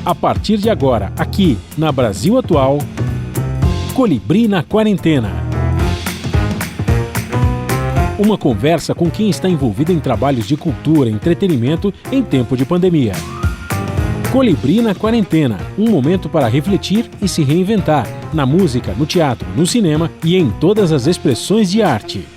A partir de agora, aqui na Brasil Atual, Colibri na Quarentena. Uma conversa com quem está envolvido em trabalhos de cultura e entretenimento em tempo de pandemia. Colibri na Quarentena, um momento para refletir e se reinventar, na música, no teatro, no cinema e em todas as expressões de arte.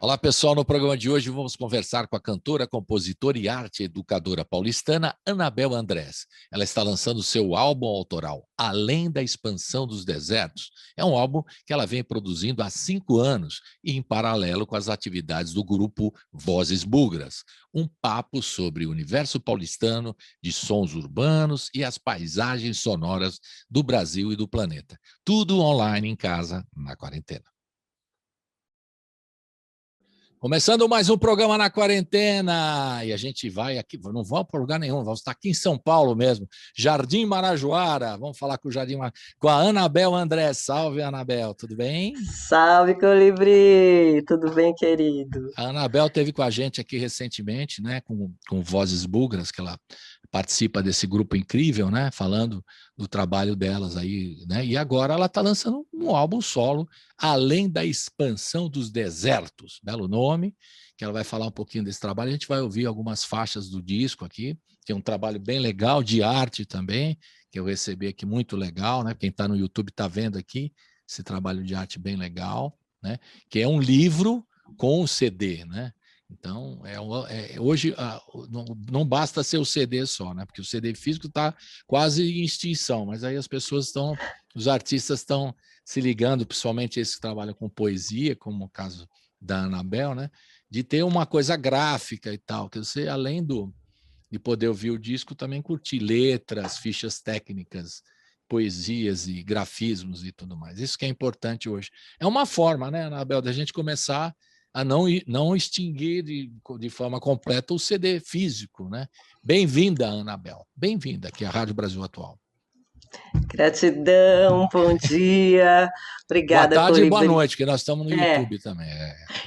Olá pessoal, no programa de hoje vamos conversar com a cantora, compositora e arte educadora paulistana Anabel Andrés. Ela está lançando seu álbum autoral, Além da Expansão dos Desertos. É um álbum que ela vem produzindo há 5 anos e em paralelo com as atividades do grupo Vozes Bugras. Um papo sobre o universo paulistano de sons urbanos e as paisagens sonoras do Brasil e do planeta. Tudo online em casa, na quarentena. Começando mais um programa na quarentena, e a gente vai aqui, não vamos para lugar nenhum, vamos estar aqui em São Paulo mesmo, Jardim Marajoara, vamos falar com com a Anabel Andrés. Salve, Anabel, tudo bem? Salve, Colibri, tudo bem, querido? A Anabel esteve com a gente aqui recentemente, né, com Vozes Bugras, que ela participa desse grupo incrível, né, falando do trabalho delas aí, né, e agora ela está lançando um álbum solo, Além da Expansão dos Desertos, belo nome, que ela vai falar um pouquinho desse trabalho. A gente vai ouvir algumas faixas do disco aqui, que é um trabalho bem legal, de arte também, que eu recebi aqui, muito legal, né, quem está no YouTube está vendo aqui, esse trabalho de arte bem legal, né, que é um livro com o CD, né? Então, hoje não basta ser o CD só, né? Porque o CD físico está quase em extinção, mas aí as pessoas os artistas estão se ligando, principalmente esses que trabalham com poesia, como o caso da Anabel, né? De ter uma coisa gráfica e tal, que você, além de poder ouvir o disco, também curtir letras, fichas técnicas, poesias e grafismos e tudo mais. Isso que é importante hoje. É uma forma, né, Anabel, da gente começar a não extinguir de forma completa o CD físico, né? Bem-vinda, Anabel. Bem-vinda aqui à Rádio Brasil Atual. Gratidão, bom dia. Boa Obrigada, tarde Colibri. E boa noite, que nós estamos no YouTube também.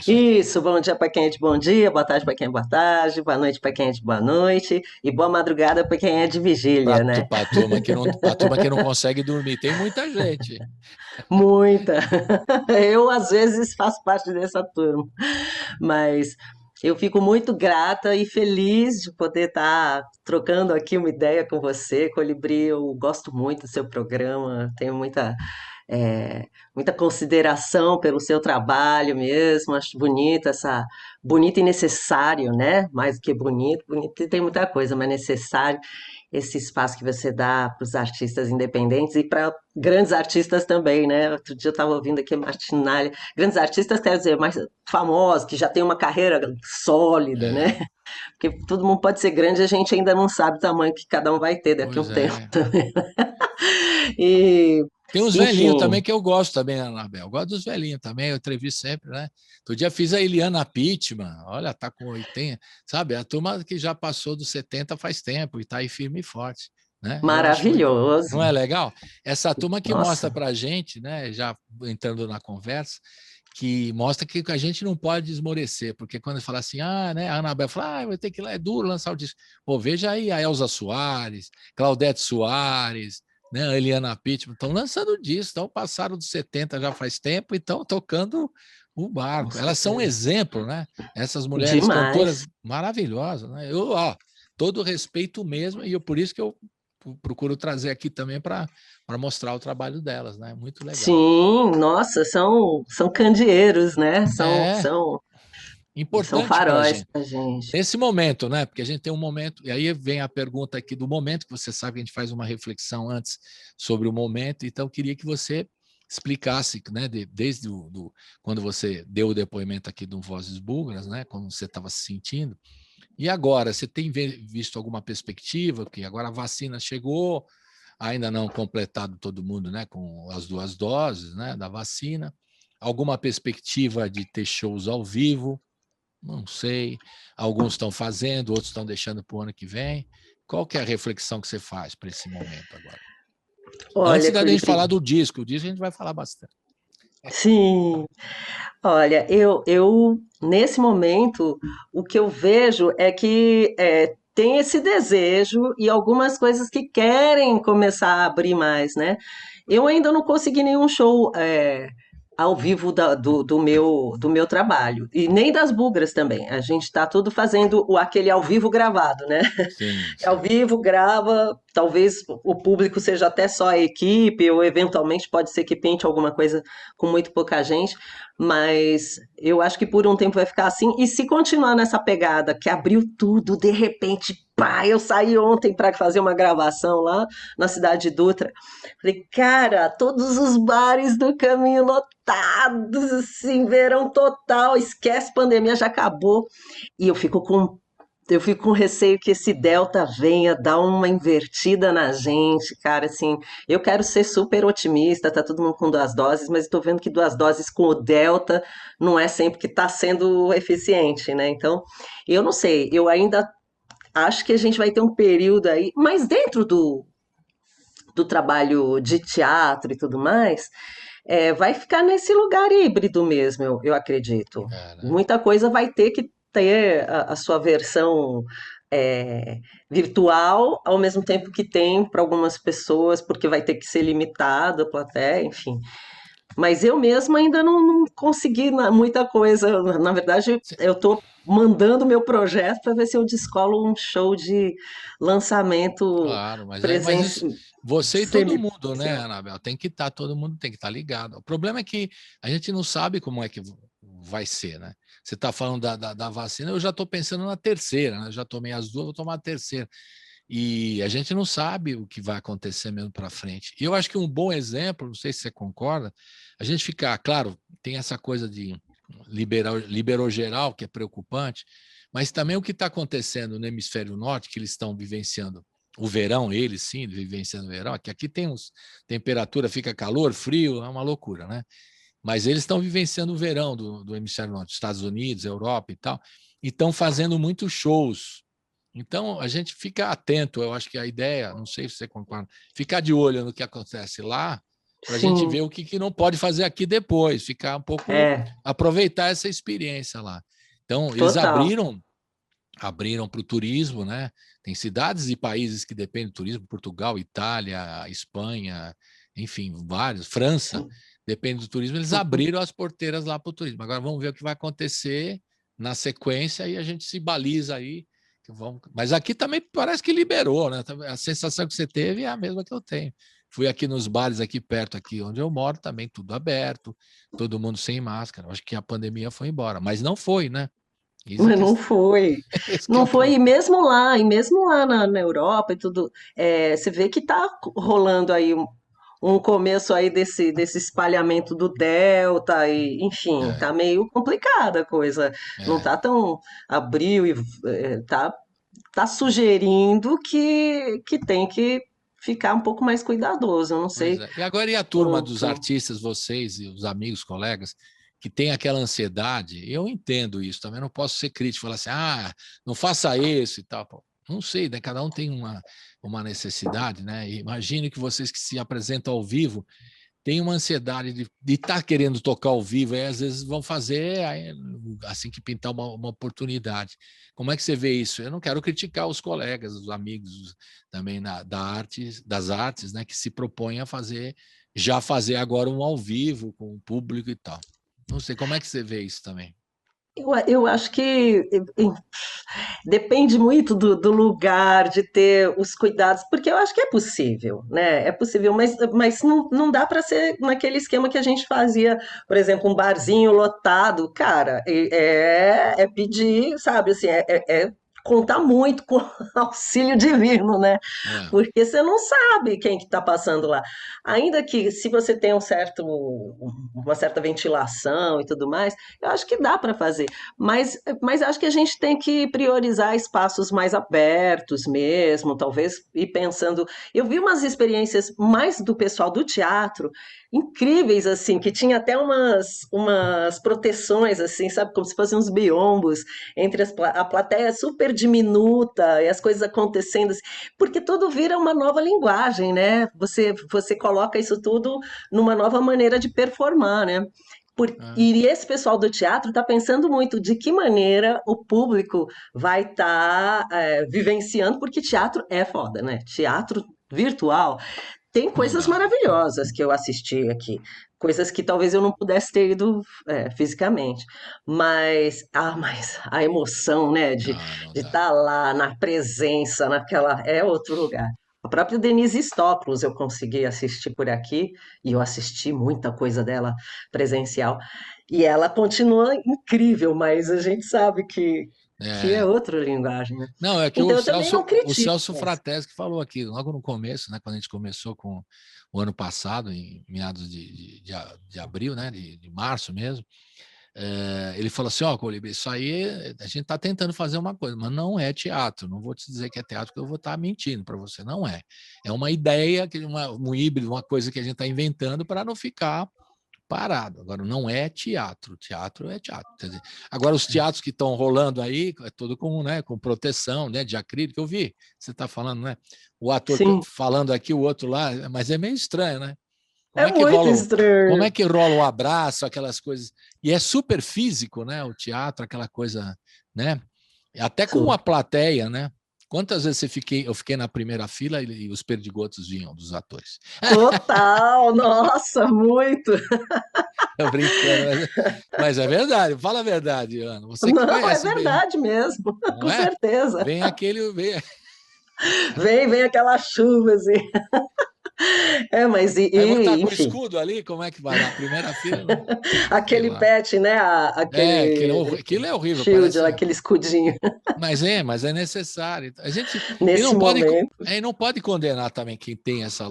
Isso, bom dia para quem é de bom dia, boa tarde para quem é de boa tarde, boa noite para quem é de boa noite e boa madrugada para quem é de vigília, né? Para a turma que não consegue dormir. Tem muita gente. Muita. Eu, às vezes, faço parte dessa turma, mas eu fico muito grata e feliz de poder estar trocando aqui uma ideia com você, Colibri. Eu gosto muito do seu programa, tenho muita consideração pelo seu trabalho mesmo, acho bonito e necessário, né? Mais do que bonito, bonito tem muita coisa, mas necessário esse espaço que você dá para os artistas independentes e para grandes artistas também, né? Outro dia eu estava ouvindo aqui a Martinalha, grandes artistas, quer dizer, mais famosos, que já têm uma carreira sólida, né? Porque todo mundo pode ser grande, a gente ainda não sabe o tamanho que cada um vai ter daqui a um tempo também. E tem uns velhinhos também que eu gosto também, Anabel. Eu gosto dos velhinhos também, eu entrevisto sempre, né? Outro dia fiz a Eliana Pittman, olha, tá com 80, sabe? A turma que já passou dos 70 faz tempo e tá aí firme e forte, né? Maravilhoso. Não é legal? Essa turma que Nossa. mostra pra gente, né, já entrando na conversa, que mostra que a gente não pode esmorecer, porque quando fala assim, né, a Anabel fala, vai ter que ir lá, é duro lançar o disco. Pô, veja aí a Elza Soares, Claudete Soares, né, a Eliana Pittman, estão lançando disco, estão passaram dos 70 já faz tempo e estão tocando o barco. Elas são um exemplo, né? Essas mulheres cantoras maravilhosas, né? Eu, todo respeito mesmo, e por isso que eu procuro trazer aqui também para mostrar o trabalho delas, né? Muito legal. Sim, nossa, são candeeiros, né? São importante faróis pra gente. Nesse momento, né? Porque a gente tem um momento, e aí vem a pergunta aqui do momento, que você sabe que a gente faz uma reflexão antes sobre o momento, então eu queria que você explicasse, né, desde quando você deu o depoimento aqui do Vozes Bugras, né, como você estava se sentindo, e agora, você tem visto alguma perspectiva, que agora a vacina chegou, ainda não completado todo mundo, né, com as 2 doses, né, da vacina, alguma perspectiva de ter shows ao vivo? Não sei, alguns estão fazendo, outros estão deixando para o ano que vem. Qual que é a reflexão que você faz para esse momento agora? Olha, antes da gente falar do disco, o disco a gente vai falar bastante. Sim, olha, eu nesse momento, o que eu vejo é que tem esse desejo e algumas coisas que querem começar a abrir mais, né? Eu ainda não consegui nenhum show ao vivo do meu trabalho, e nem das bugras também. A gente está tudo fazendo aquele ao vivo gravado, né? Sim, Ao sim. vivo, grava, talvez o público seja até só a equipe, ou eventualmente pode ser que pinte alguma coisa com muito pouca gente, mas eu acho que por um tempo vai ficar assim. E se continuar nessa pegada que abriu tudo, de repente, pá, eu saí ontem para fazer uma gravação lá na Cidade de Dutra. Falei, cara, todos os bares do caminho lotados, assim, verão total, esquece pandemia, já acabou. E eu fico com receio que esse delta venha dar uma invertida na gente, cara, assim, eu quero ser super otimista, tá todo mundo com 2 doses, mas estou vendo que 2 doses com o delta não é sempre que está sendo eficiente, né? Então, eu não sei, eu ainda acho que a gente vai ter um período aí, mas dentro do trabalho de teatro e tudo mais, vai ficar nesse lugar híbrido mesmo, eu acredito. É, né? Muita coisa vai ter que ter a sua versão é, virtual, ao mesmo tempo que tem para algumas pessoas, porque vai ter que ser limitado a plateia, enfim. Mas eu mesma ainda não consegui muita coisa. Na verdade, eu estou mandando meu projeto para ver se eu descolo um show de lançamento Claro, mas isso, presencial. você e todo mundo, né, Anabel? Tem que estar, todo mundo tem que estar ligado. O problema é que a gente não sabe como é que vai ser, né? Você está falando da vacina, eu já estou pensando na terceira, né? Eu já tomei as 2, vou tomar a terceira. E a gente não sabe o que vai acontecer mesmo para frente. E eu acho que um bom exemplo, não sei se você concorda, a gente ficar, claro, tem essa coisa de liberou geral, que é preocupante, mas também o que está acontecendo no hemisfério norte, que eles estão vivenciando o verão, eles sim, vivenciando o verão, que aqui tem temperatura, fica calor, frio, é uma loucura, né? Mas eles estão vivenciando o verão do hemisfério norte, Estados Unidos, Europa e tal, e estão fazendo muitos shows. Então, a gente fica atento, eu acho que a ideia, não sei se você concorda, ficar de olho no que acontece lá, para a gente ver Sim, o que não pode fazer aqui depois, ficar um pouco, é, aproveitar essa experiência lá. Então, eles total. abriram para o turismo, né? Tem cidades e países que dependem do turismo, Portugal, Itália, Espanha, enfim, vários, França, depende do turismo, eles abriram as porteiras lá para o turismo. Agora vamos ver o que vai acontecer na sequência e a gente se baliza aí. Mas aqui também parece que liberou, né? A sensação que você teve é a mesma que eu tenho. Fui aqui nos bares aqui perto, aqui onde eu moro, também tudo aberto, todo mundo sem máscara. Acho que a pandemia foi embora, mas não foi, né? Isso Mas que, não foi. esse que é Não o foi, problema. e mesmo lá na Europa e tudo, você vê que está rolando aí um começo aí desse espalhamento do Delta, e, enfim, É, tá meio complicada a coisa. Não é. tá tão abril e tá sugerindo que tem que ficar um pouco mais cuidadoso. Eu não Pois sei é. E agora, e a turma dos quanto. artistas, vocês e os amigos, colegas, que tem aquela ansiedade? Eu entendo isso, também não posso ser crítico, falar assim, não faça isso e tal. Pô, não sei, né? Cada um tem uma necessidade, né? E imagino que vocês que se apresentam ao vivo têm uma ansiedade de estar querendo tocar ao vivo, e às vezes vão fazer assim que pintar uma oportunidade. Como é que você vê isso? Eu não quero criticar os colegas, os amigos também das artes, né, que se propõem a fazer agora um ao vivo com o público e tal. Não sei, como é que você vê isso também? Eu acho que depende muito do lugar, de ter os cuidados, porque eu acho que é possível, né? É possível, mas não dá para ser naquele esquema que a gente fazia, por exemplo, um barzinho lotado. Cara, é pedir, sabe, assim, é contar muito com auxílio divino, né? É, Porque você não sabe quem que está passando lá. Ainda que se você tem uma certa ventilação e tudo mais, eu acho que dá para fazer. Mas acho que a gente tem que priorizar espaços mais abertos mesmo, talvez ir pensando. Eu vi umas experiências mais do pessoal do teatro incríveis, assim, que tinha até umas proteções, assim, sabe, como se fossem uns biombos entre a plateia super diminuta e as coisas acontecendo, assim, porque tudo vira uma nova linguagem, né? Você coloca isso tudo numa nova maneira de performar, né? Ah, E esse pessoal do teatro está pensando muito de que maneira o público vai estar vivenciando, porque teatro é foda, né? Teatro virtual tem não coisas dá. maravilhosas que eu assisti aqui, coisas que talvez eu não pudesse ter ido fisicamente, mas a emoção, né, de Não dá. estar lá na presença, naquela, é outro lugar. A própria Denise Stoklos eu consegui assistir por aqui, e eu assisti muita coisa dela presencial, e ela continua incrível, mas a gente sabe que é É, outra linguagem, né? não, é que Então eu também não O critico. Celso Fratesi que falou aqui, logo no começo, né, quando a gente começou com o ano passado, em meados de abril, né, de março mesmo, ele falou assim, ó, Colibri, isso aí a gente está tentando fazer uma coisa, mas não é teatro, não vou te dizer que é teatro, porque eu vou estar mentindo para você, não é. É uma ideia, um híbrido, uma coisa que a gente está inventando para não ficar parado. Agora, não é teatro, teatro é teatro. Quer dizer, agora, os teatros que estão rolando aí, é tudo com, né, com proteção, né, de acrílico, eu vi, você está falando, né? O ator Sim, falando aqui, o outro lá, mas é meio estranho, né? é muito Como estranho. é que rola o abraço, aquelas coisas? E é super físico, né? O teatro, aquela coisa, né? Até com uma plateia, né? Quantas vezes eu fiquei na primeira fila e os perdigotos vinham dos atores? Total, nossa, muito. Tô brincando, mas é verdade. Fala a verdade, Ana. Você que Não, é conhece bem, verdade mesmo, não com é? certeza. Vem aquele, vem, Vem aquela chuva assim. Mas aí vou estar com o enfim, escudo ali, como é que vai? Na primeira fila, não? Sei aquele lá. pet, né? É, Aquele aquilo é horrível, shield, parece. aquele escudinho. Mas é necessário. A gente e Nesse momento. não pode condenar também quem tem essa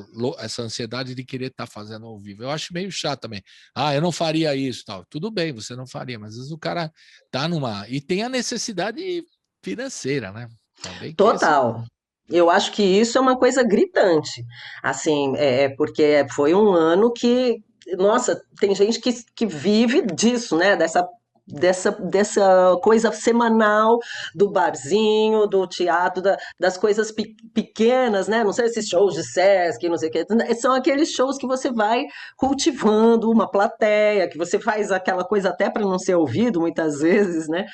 ansiedade de querer estar fazendo ao vivo. Eu acho meio chato também. Ah, eu não faria isso, tal. Tudo bem, você não faria, mas às vezes o cara tá numa e tem a necessidade financeira, né? Também tem esse. Total. Eu acho que isso é uma coisa gritante. Assim, porque foi um ano que, nossa, tem gente que vive disso, né? Dessa coisa semanal do barzinho, do teatro, das coisas pequenas, né? Não sei, esses shows de Sesc, não sei o quê. São aqueles shows que você vai cultivando uma plateia, que você faz aquela coisa até para não ser ouvido muitas vezes, né?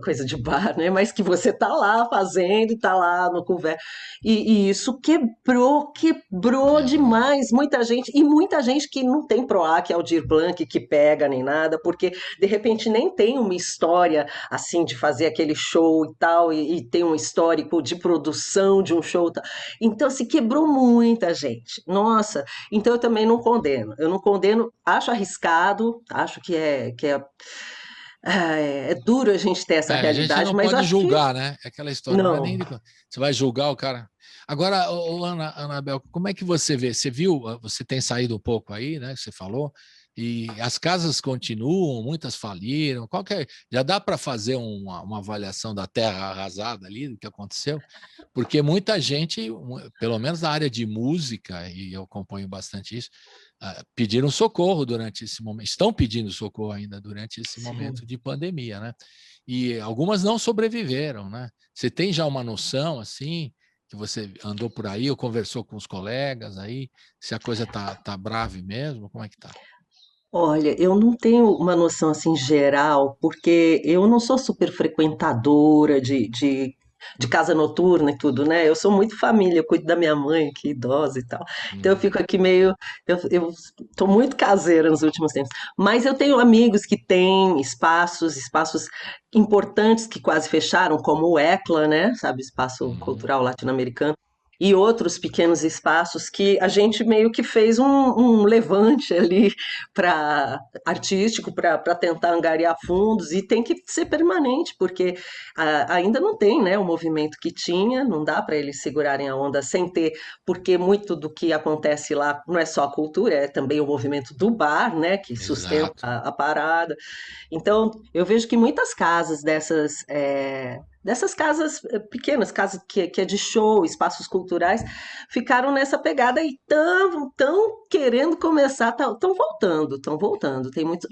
Coisa de bar, né? Mas que você tá lá fazendo, tá lá no conversa. E isso quebrou Quebrou. demais. Muita gente que não tem PROAC, Aldir Blanc, que pega nem nada, porque de repente nem tem uma história assim de fazer aquele show e tal, e tem um histórico de produção de um show. Então se quebrou muita gente. Nossa, então eu também não condeno. Eu não condeno, acho arriscado, acho é duro a gente ter essa A gente realidade, não mas pode acho que julgar, né? É aquela história, não é não. nem você vai julgar o cara. Agora, Anabel, como é que você vê? Você viu, você tem saído um pouco aí, né? Você falou, e as casas continuam, muitas faliram. Já dá para fazer uma avaliação da terra arrasada ali, do que aconteceu? Porque muita gente, pelo menos na área de música, e eu acompanho bastante isso, pediram socorro durante esse momento, estão pedindo socorro ainda durante esse Sim. momento de pandemia, né? E algumas não sobreviveram, né? Você tem já uma noção, assim, que você andou por aí ou conversou com os colegas aí, se a coisa tá brave mesmo, como é que tá? Olha, eu não tenho uma noção assim geral, porque eu não sou super frequentadora de casa noturna e tudo, né? Eu sou muito família, eu cuido da minha mãe, que é idosa e tal. Então eu Hum, fico aqui meio. Eu tô muito caseira nos últimos tempos. Mas eu tenho amigos que têm espaços importantes que quase fecharam, como o ECLA, né? Sabe, Espaço uhum, Cultural Latino-Americano. E outros pequenos espaços que a gente meio que fez um levante ali para artístico para tentar angariar fundos e tem que ser permanente, porque ainda não tem né, o movimento que tinha, não dá para eles segurarem a onda sem ter, porque muito do que acontece lá não é só a cultura, é também o movimento do bar, né, que sustenta exato. a parada. Então, eu vejo que muitas casas dessas casas pequenas, casas que é de show, espaços culturais, ficaram nessa pegada e tão querendo começar, estão voltando.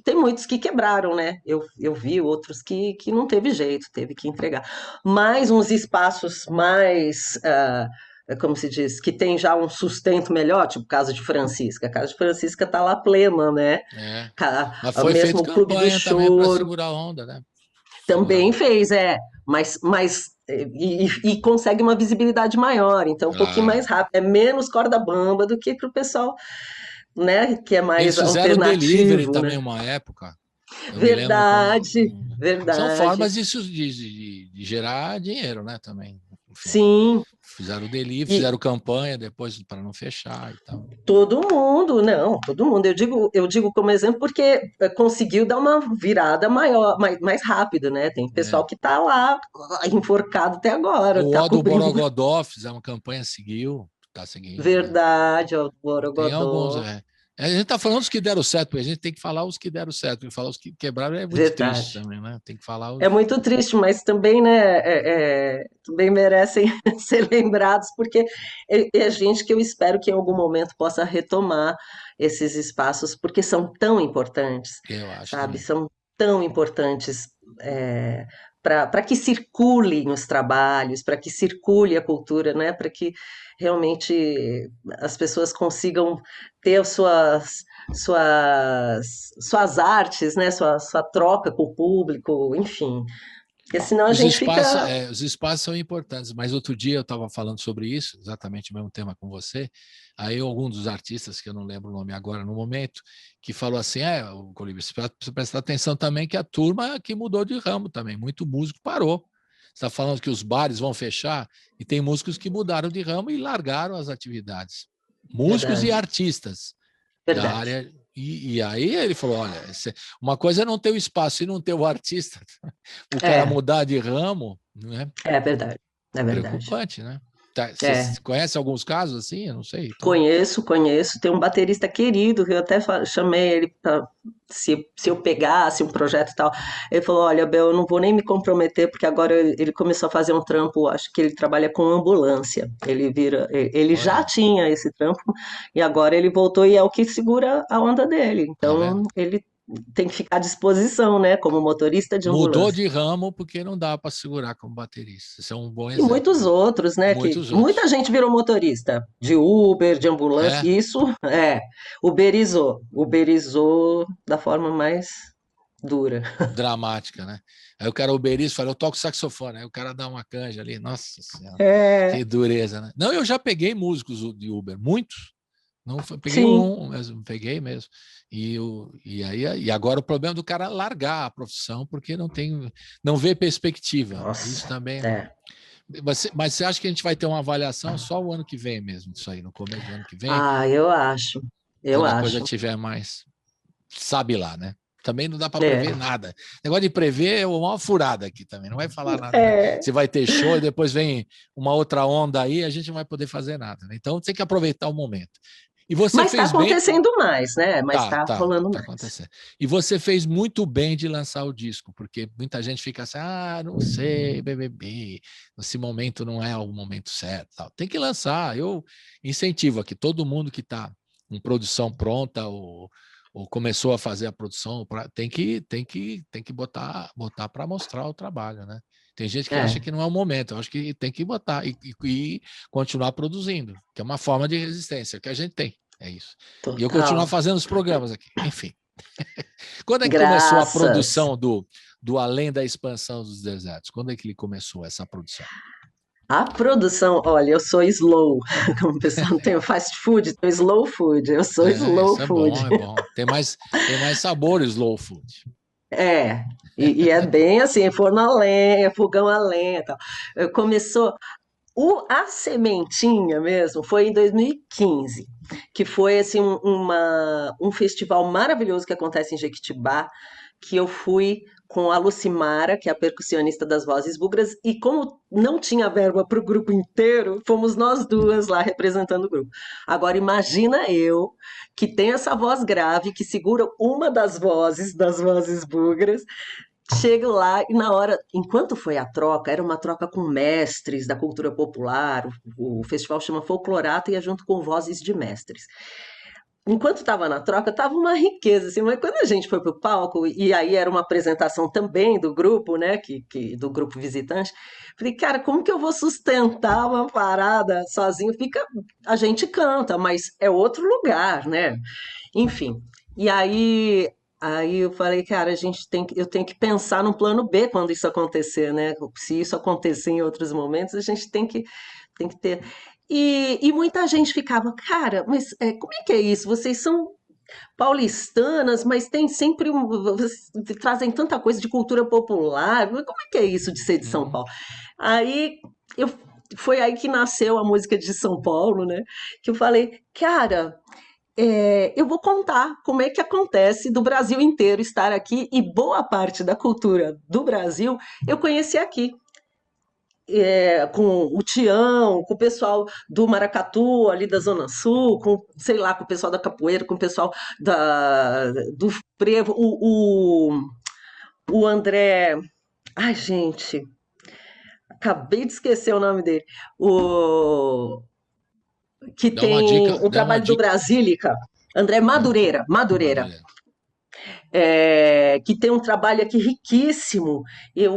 Tem muitos que quebraram, né? Eu vi outros que não teve jeito, teve que entregar. Mais uns espaços mais como se diz, que tem já um sustento melhor, tipo Casa de Francisca. A Casa de Francisca está lá plena, né? É. Mas foi Mesmo feito o Clube do campanha também para Choro segurar a onda, né? Segurar a também onda. fez, e consegue uma visibilidade maior, então um pouquinho mais Claro. rápido, é menos corda bamba do que para o pessoal, né, que é Eles mais fizeram delivery alternativo, também né? uma época. Eu me lembro quando. Verdade, São verdade. formas de gerar dinheiro, né? Também. Enfim. Sim, Fizeram delivery, e fizeram campanha depois para não fechar e tal. todo mundo, não, todo mundo. Eu digo como exemplo porque conseguiu dar uma virada maior, mais rápido, né? Tem É. pessoal que está lá enforcado até agora, O está O do cobrindo. Borogodó fizeram uma campanha, seguiu, está seguindo, né? Verdade, ó, o Tem alguns, Borogodó. é. A gente está falando dos que deram certo, porque a gente tem que falar os que deram certo, porque falar os que quebraram é muito triste Verdade. também, né? Tem que falar É os. muito triste, mas também, né, também merecem ser lembrados, porque é gente que eu espero que em algum momento possa retomar esses espaços, porque são tão importantes, Eu acho sabe? também. São tão importantes para que circulem os trabalhos, para que circule a cultura, né? Para que realmente as pessoas consigam ter as suas artes, né? Sua troca com o público, enfim. Porque senão a gente fica. Os espaços são importantes, mas outro dia eu estava falando sobre isso, exatamente o mesmo tema com você. Aí algum dos artistas, que eu não lembro o nome agora no momento, que falou assim: o Colibri, você precisa prestar atenção também que a turma que mudou de ramo também, muito músico parou. Você está falando que os bares vão fechar e tem músicos que mudaram de ramo e largaram as atividades. Músicos e Verdade, artistas da verdade. área. E aí ele falou: olha, uma coisa é não ter o espaço e não ter o artista, o cara É, mudar de ramo, né? é verdade, é verdade. Preocupante, né? Você É. conhece alguns casos assim? Eu não sei. Então, Conheço, conheço. Tem um baterista querido que eu até chamei ele para se eu pegasse um projeto e tal. Ele falou: Olha, Bel, eu não vou nem me comprometer, porque agora ele começou a fazer um trampo. Acho que ele trabalha com ambulância. Ele já olha, tinha esse trampo e agora ele voltou e é o que segura a onda dele. tá Então vendo? ele tem que ficar à disposição, né, como motorista de Mudou ambulância. de ramo porque não dá para segurar como baterista. Isso é um bom E exemplo, muitos né? outros, E né? Que muitos muita outros. gente virou motorista de Uber, de ambulância, É, e isso uberizou da forma mais dura. dramática, né? Aí o cara uberiza e fala: eu toco saxofone. Aí o cara dá uma canja ali. Nossa Senhora, É, que dureza, né? Não, eu já peguei músicos de Uber, muitos. Não foi, peguei sim, um mesmo, peguei mesmo. E agora o problema do cara é largar a profissão porque não vê perspectiva. Isso nossa, também. é. Mas você acha que a gente vai ter uma avaliação só o ano que vem mesmo, disso aí, no começo do ano que vem, Ah, eu quando a coisa acho. tiver mais, sabe lá, né? Também não dá para prever É, nada. O negócio de prever é uma furada aqui também. Não vai falar nada, né? é. Se vai ter show e depois vem uma outra onda aí, a gente não vai poder fazer nada. Né? Então tem que aproveitar o momento. E você Mas está fez bem. acontecendo mais, né? Mas está rolando Tá mais. acontecendo. E você fez muito bem de lançar o disco, porque muita gente fica assim: não sei, BBB, esse momento não é o momento certo. Tal. Tem que lançar. Eu incentivo aqui todo mundo que está com produção pronta ou começou a fazer a produção, tem que botar para mostrar o trabalho, né? Tem gente que acha É, que não é o momento, eu acho que tem que botar e continuar produzindo, que é uma forma de resistência que a gente tem. É isso. E eu continuar total. fazendo os programas aqui. Enfim. Quando é que começou a Graças. produção do Além da Expansão dos Desertos? Quando é que ele começou essa produção? A produção, olha, eu sou slow, como o pessoal não tem o fast food, tem o slow food, eu sou slow Isso é bom, food. é bom. Tem mais sabor o slow food. É, e é bem assim, forno a lenha, fogão a lenha e tal. Começou, a sementinha mesmo foi em 2015, que foi assim um festival maravilhoso que acontece em Jequitibá, que eu fui com a Lucimara, que é a percussionista das Vozes Bugras, e como não tinha verba para o grupo inteiro, fomos nós duas lá representando o grupo. Agora imagina eu, que tem essa voz grave, que segura uma das Vozes Bugras, chego lá e na hora, enquanto foi a troca, era uma troca com mestres da cultura popular, o festival chama Folclorato e é junto com vozes de mestres. enquanto estava na troca, estava uma riqueza, assim, mas quando a gente foi pro palco, e aí era uma apresentação também do grupo, né, do grupo visitante, falei, cara, como que eu vou sustentar uma parada sozinho? A gente canta, mas é outro lugar, né? Enfim, e aí eu falei, cara, eu tenho que pensar no plano B quando isso acontecer, né? Se isso acontecer em outros momentos, a gente tem que ter. E muita gente ficava, cara, mas como é que é isso? Vocês são paulistanas, mas tem sempre vocês trazem tanta coisa de cultura popular. Mas como é que é isso de ser de São Uhum. Paulo? Aí eu foi aí que nasceu a música de São Paulo, né? Que eu falei, cara, eu vou contar como é que acontece do Brasil inteiro estar aqui e boa parte da cultura do Brasil eu conheci aqui. Com o Tião, com o pessoal do Maracatu, ali da Zona Sul, com, sei lá, com o pessoal da capoeira, com o pessoal do frevo, o André. Ai, gente, acabei de esquecer o nome dele. O que tem o Dá uma trabalho do dica. Brasílica, André Madureira, Madureira. Madureira. Que tem um trabalho aqui riquíssimo.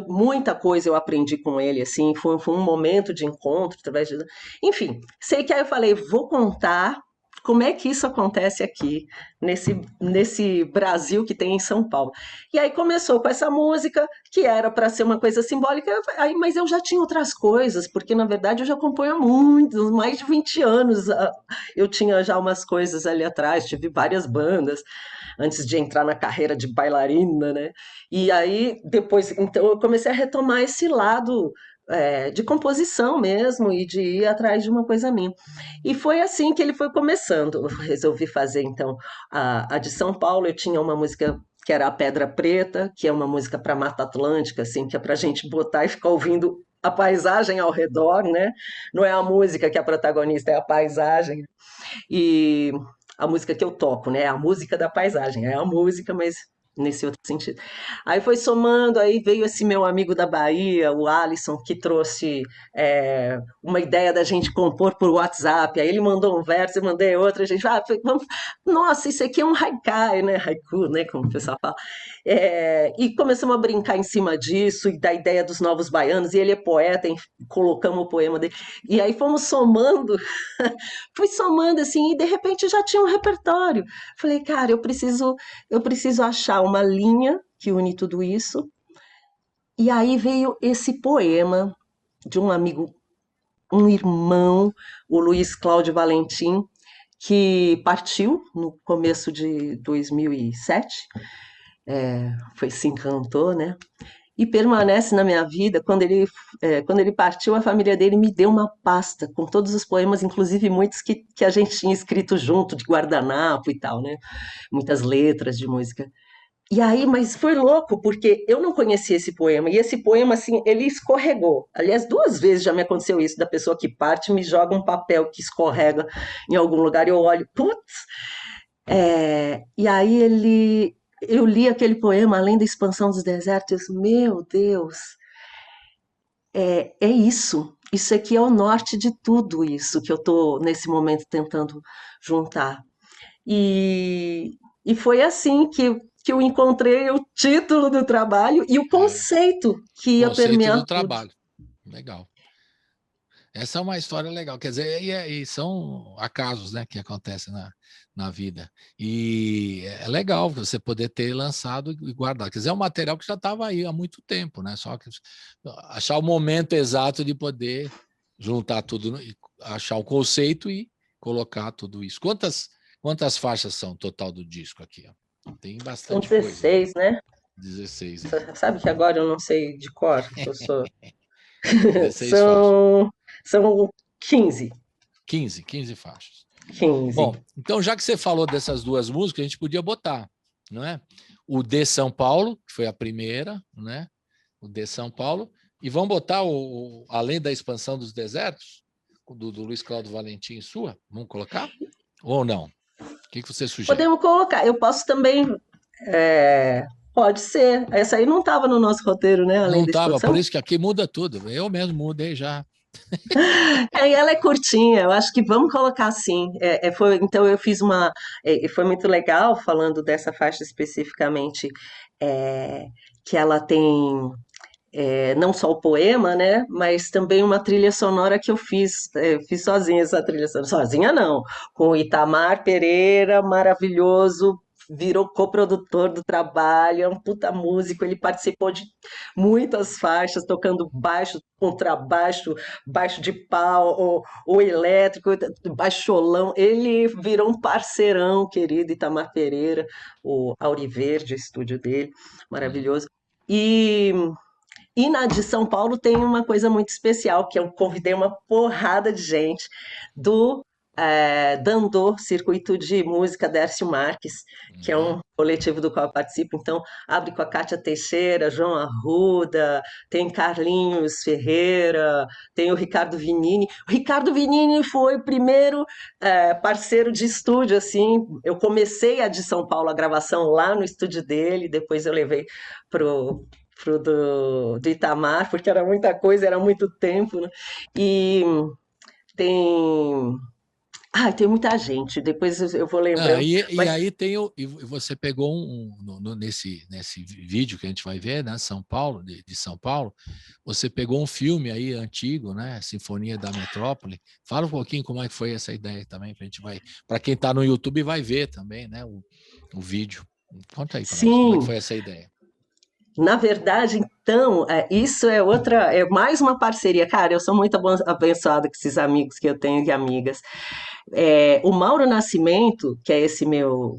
Muita coisa eu aprendi com ele, assim, foi um momento de encontro, através de... Enfim, sei que aí eu falei, vou contar como é que isso acontece aqui, nesse Brasil que tem em São Paulo. E aí começou com essa música, que era para ser uma coisa simbólica, mas eu já tinha outras coisas, porque na verdade eu já componho há muitos, mais de 20 anos, eu tinha já umas coisas ali atrás, tive várias bandas, antes de entrar na carreira de bailarina, né? E aí, depois, então, eu comecei a retomar esse lado de composição mesmo e de ir atrás de uma coisa minha. E foi assim que ele foi começando. Eu resolvi fazer, então, a de São Paulo. Eu tinha uma música que era a Pedra Preta, que é uma música para Mata Atlântica, assim, que é para a gente botar e ficar ouvindo a paisagem ao redor, né? Não é a música que é a protagonista, é a paisagem. E a música que eu toco, né? A música da paisagem, é a música, mas nesse outro sentido. Aí foi somando, aí veio esse meu amigo da Bahia, o Alisson, que trouxe uma ideia da gente compor por WhatsApp. Aí ele mandou um verso, eu mandei outro, a gente, vamos, nossa, isso aqui é um haikai, né? Haiku, né? Como o pessoal fala. E começamos a brincar em cima disso, e da ideia dos novos baianos, e ele é poeta, colocamos o poema dele. E aí fomos somando, fui somando assim, e de repente já tinha um repertório. Falei, cara, eu preciso achar uma linha que une tudo isso. E aí veio esse poema de um amigo, um irmão, o Luiz Cláudio Valentim, que partiu no começo de 2007, se encantou, né? E permanece na minha vida. Quando ele partiu, a família dele me deu uma pasta com todos os poemas, inclusive muitos que a gente tinha escrito junto, de guardanapo e tal, né? Muitas letras de música. E aí, mas foi louco, porque eu não conhecia esse poema, e esse poema, assim, ele escorregou. Aliás, duas vezes já me aconteceu isso, da pessoa que parte me joga um papel que escorrega em algum lugar, e eu olho, putz! E aí eu li aquele poema, Além da Expansão dos Desertos, meu Deus, é isso. Isso aqui é o norte de tudo isso que eu estou, nesse momento, tentando juntar. E, e foi assim que eu encontrei o título do trabalho e o É, conceito que ia conceito permear do tudo. trabalho. Legal. Essa é uma história legal. Quer dizer, e são acasos, né, que acontecem na vida. E é legal você poder ter lançado e guardado. Quer dizer, é um material que já estava aí há muito tempo, né? Só que achar o momento exato de poder juntar tudo, achar o conceito e colocar tudo isso. Quantas faixas são total do disco aqui? Ó? Tem São bastante coisa, né? 16, né? 16. Sabe que agora eu não sei de cor, que eu sou. 16 faixas. São, são 15. 15 faixas. 15. Bom, então já que você falou dessas duas músicas, a gente podia botar, não é? O de São Paulo, que foi a primeira, né? O de São Paulo, e vamos botar Além da Expansão dos Desertos, do Luiz Cláudio Valentim sua? Vamos colocar? Ou não? O que você sugere? Podemos colocar. Eu posso também. Pode ser. Essa aí não estava no nosso roteiro, né? Além Não da estava, por expansão. isso que aqui muda tudo. Eu mesmo mudei já. E ela é curtinha, eu acho que vamos colocar assim. Então eu fiz uma. Foi muito legal falando dessa faixa especificamente, é, que ela tem não só o poema, né, mas também uma trilha sonora que eu fiz sozinha essa trilha sonora. Sozinha não, com o Itamar Pereira, maravilhoso. Virou coprodutor do trabalho, é um puta músico, ele participou de muitas faixas, tocando baixo, contrabaixo, baixo de pau, ou elétrico, baixolão. Ele virou um parceirão, querido Itamar Pereira, o Auriverde, o estúdio dele, maravilhoso. E na de São Paulo tem uma coisa muito especial, que eu convidei uma porrada de gente do Dandô, Circuito de Música Dércio Marques, que é um coletivo do qual eu participo. Então, abre com a Kátia Teixeira, João Arruda, tem Carlinhos Ferreira, tem o Ricardo Vinini. O Ricardo Vinini foi o primeiro parceiro de estúdio, assim. Eu comecei a de São Paulo, a gravação lá no estúdio dele, depois eu levei pro do Itamar, porque era muita coisa, era muito tempo, né? E tem. Ai, tem muita gente, depois eu vou lembrando. E aí tem e você pegou nesse vídeo que a gente vai ver, né? São Paulo, de São Paulo, você pegou um filme aí antigo, né? Sinfonia da Metrópole. Fala um pouquinho como é que foi essa ideia também, para quem está no YouTube vai ver também, né? O vídeo. Conta aí para nós, como é que foi essa ideia. Na verdade, então, isso é mais uma parceria. Cara, eu sou muito abençoada com esses amigos que eu tenho e amigas. O Mauro Nascimento, que é esse meu,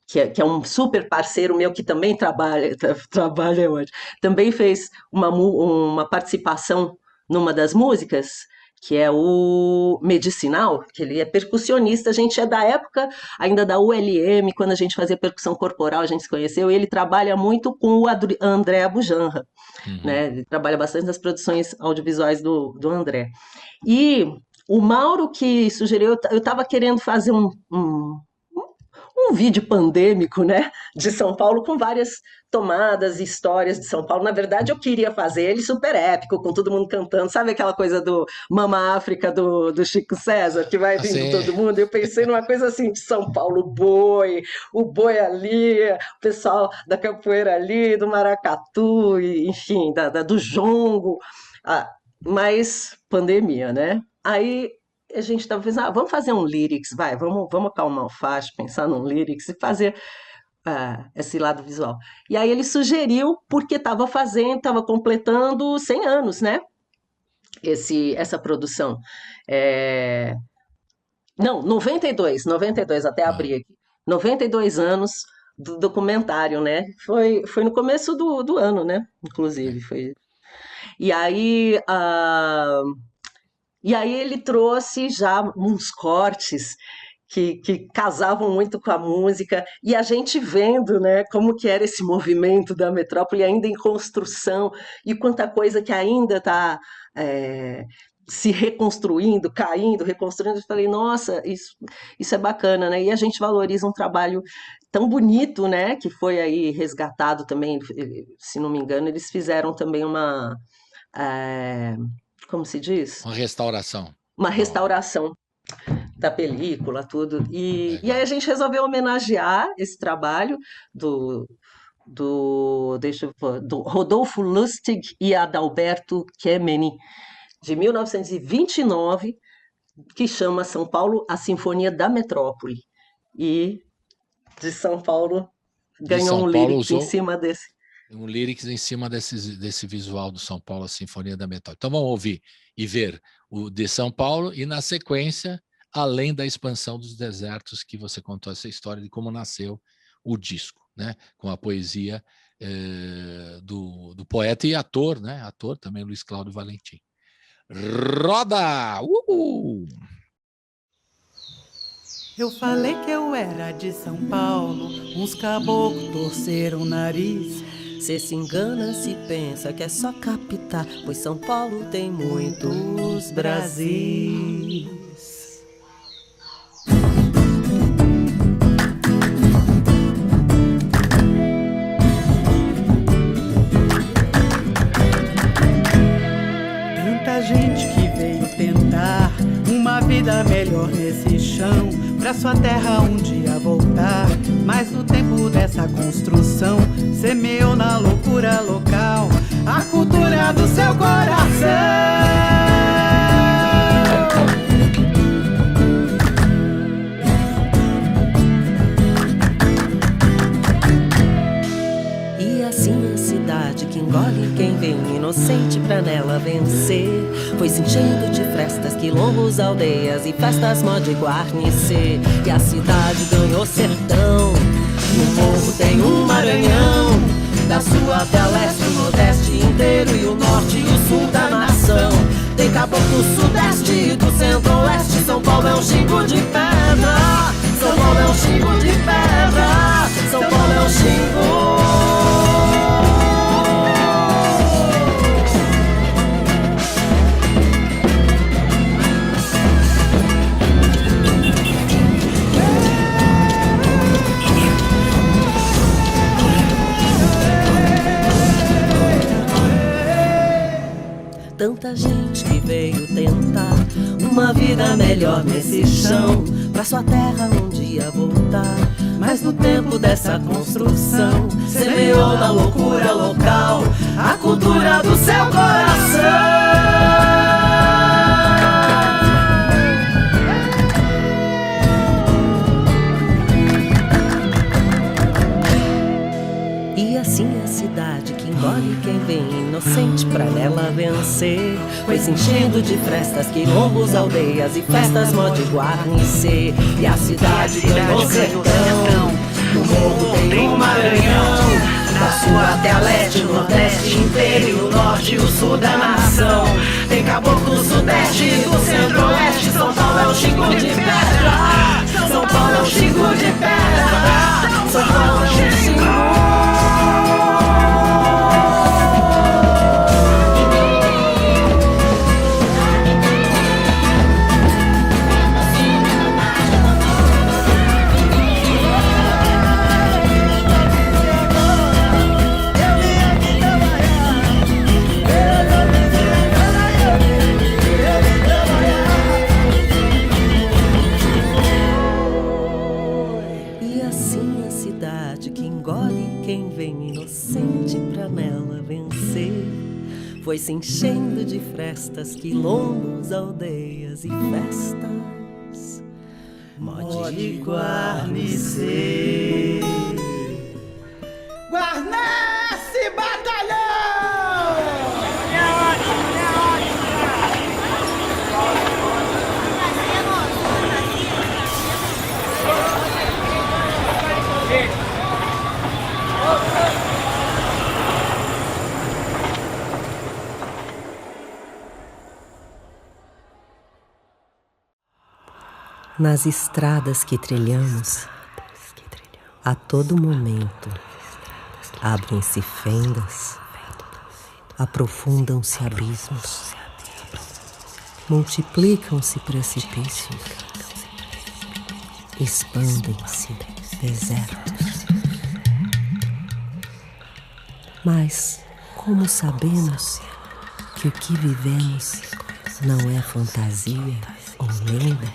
que é um super parceiro meu, que também trabalha hoje, também fez uma participação numa das músicas, que é o Medicinal, que ele é percussionista. A gente é da época ainda da ULM, quando a gente fazia percussão corporal, a gente se conheceu, e ele trabalha muito com o André Abujanra, né? Ele trabalha bastante nas produções audiovisuais do André. E o Mauro que sugeriu, eu estava querendo fazer um vídeo pandêmico, né, de São Paulo, com várias tomadas e histórias de São Paulo. Na verdade, eu queria fazer ele super épico, com todo mundo cantando. Sabe aquela coisa do Mama África do Chico César, que vai vindo todo mundo? Eu pensei numa coisa assim, de São Paulo, o boi ali, o pessoal da capoeira ali, do maracatu, enfim, do jongo. Mas pandemia, né? Aí a gente estava pensando, vamos fazer um lyrics, vamos acalmar o facho, pensar num lyrics e fazer esse lado visual. E aí ele sugeriu, porque estava completando 100 anos, né? Essa produção. Não, 92, até abri aqui. 92 anos do documentário, né? Foi no começo do ano, né? Inclusive, foi. E aí ele trouxe já uns cortes que casavam muito com a música, e a gente vendo, né, como que era esse movimento da metrópole ainda em construção, e quanta coisa que ainda está se reconstruindo, caindo, reconstruindo. Eu falei, nossa, isso é bacana, né? E a gente valoriza um trabalho tão bonito, né, que foi aí resgatado também, se não me engano, eles fizeram também uma... como se diz? Uma restauração. Uma restauração da película, tudo. E aí a gente resolveu homenagear esse trabalho do Rodolfo Lustig e Adalberto Chiemeni, de 1929, que chama São Paulo, a Sinfonia da Metrópole. E de São Paulo ganhou um lyrics em cima desse. Um lyrics em cima desse visual do São Paulo, a Sinfonia da Metrópole. Então vamos ouvir e ver o de São Paulo e, na sequência, Além da Expansão dos Desertos, que você contou essa história de como nasceu o disco, né? Com a poesia do poeta e ator, né? Ator também, Luiz Cláudio Valentim. Roda! Eu falei que eu era de São Paulo, uns caboclos torceram o nariz. Cê se engana se pensa que é só capital, pois São Paulo tem muitos Brasis. Tanta gente que veio tentar uma vida melhor nesse chão, pra sua terra um dia voltar. Mas no tempo dessa construção, semeou na loucura local a cultura do seu coração. Que engole quem vem inocente pra nela vencer. Foi se enchendo de festas, quilombos, aldeias e festas mode guarnecer. E a cidade ganhou sertão, no morro tem um Maranhão. Da sul até a leste, o nordeste inteiro e o norte e o sul da nação. Tem caboclo sudeste e do centro-oeste. São Paulo é um chingo de pedra, São Paulo é um chingo de pedra, São Paulo é um chingo. Tanta gente que veio tentar uma vida melhor nesse chão, pra sua terra um dia voltar. Mas no tempo dessa construção, semeou na loucura local a cultura do seu coração. E assim a cidade que engole quem vem inocente pra nela vencer. Foi se enchendo de festas, quilombos, aldeias e festas mode guarnecer. E a cidade ganhou sertão, no morro tem um Maranhão. Da sul até a leste, o nordeste inteiro e o norte e o sul da nação. Tem caboclo sudeste e do centro-oeste. São Paulo é um chingo de pedra, São Paulo é um chingo de pedra, São Paulo é um chingo. Foi se enchendo de festas, quilombos, aldeias e festas mode guarnecer. Guarnece, batalhão! Nas estradas que trilhamos, a todo momento, abrem-se fendas, aprofundam-se abismos, multiplicam-se precipícios, expandem-se desertos. Mas como sabemos que o que vivemos não é fantasia ou lenda,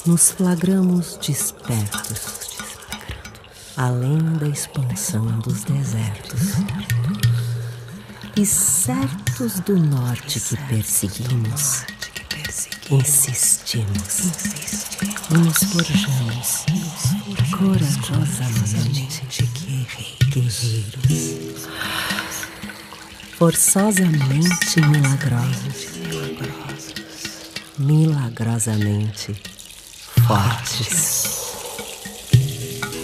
nos flagramos despertos, além da expansão dos desertos, e certos do norte que perseguimos, insistimos e nos forjamos corajosamente guerreiros, forçosamente milagrosamente fortes,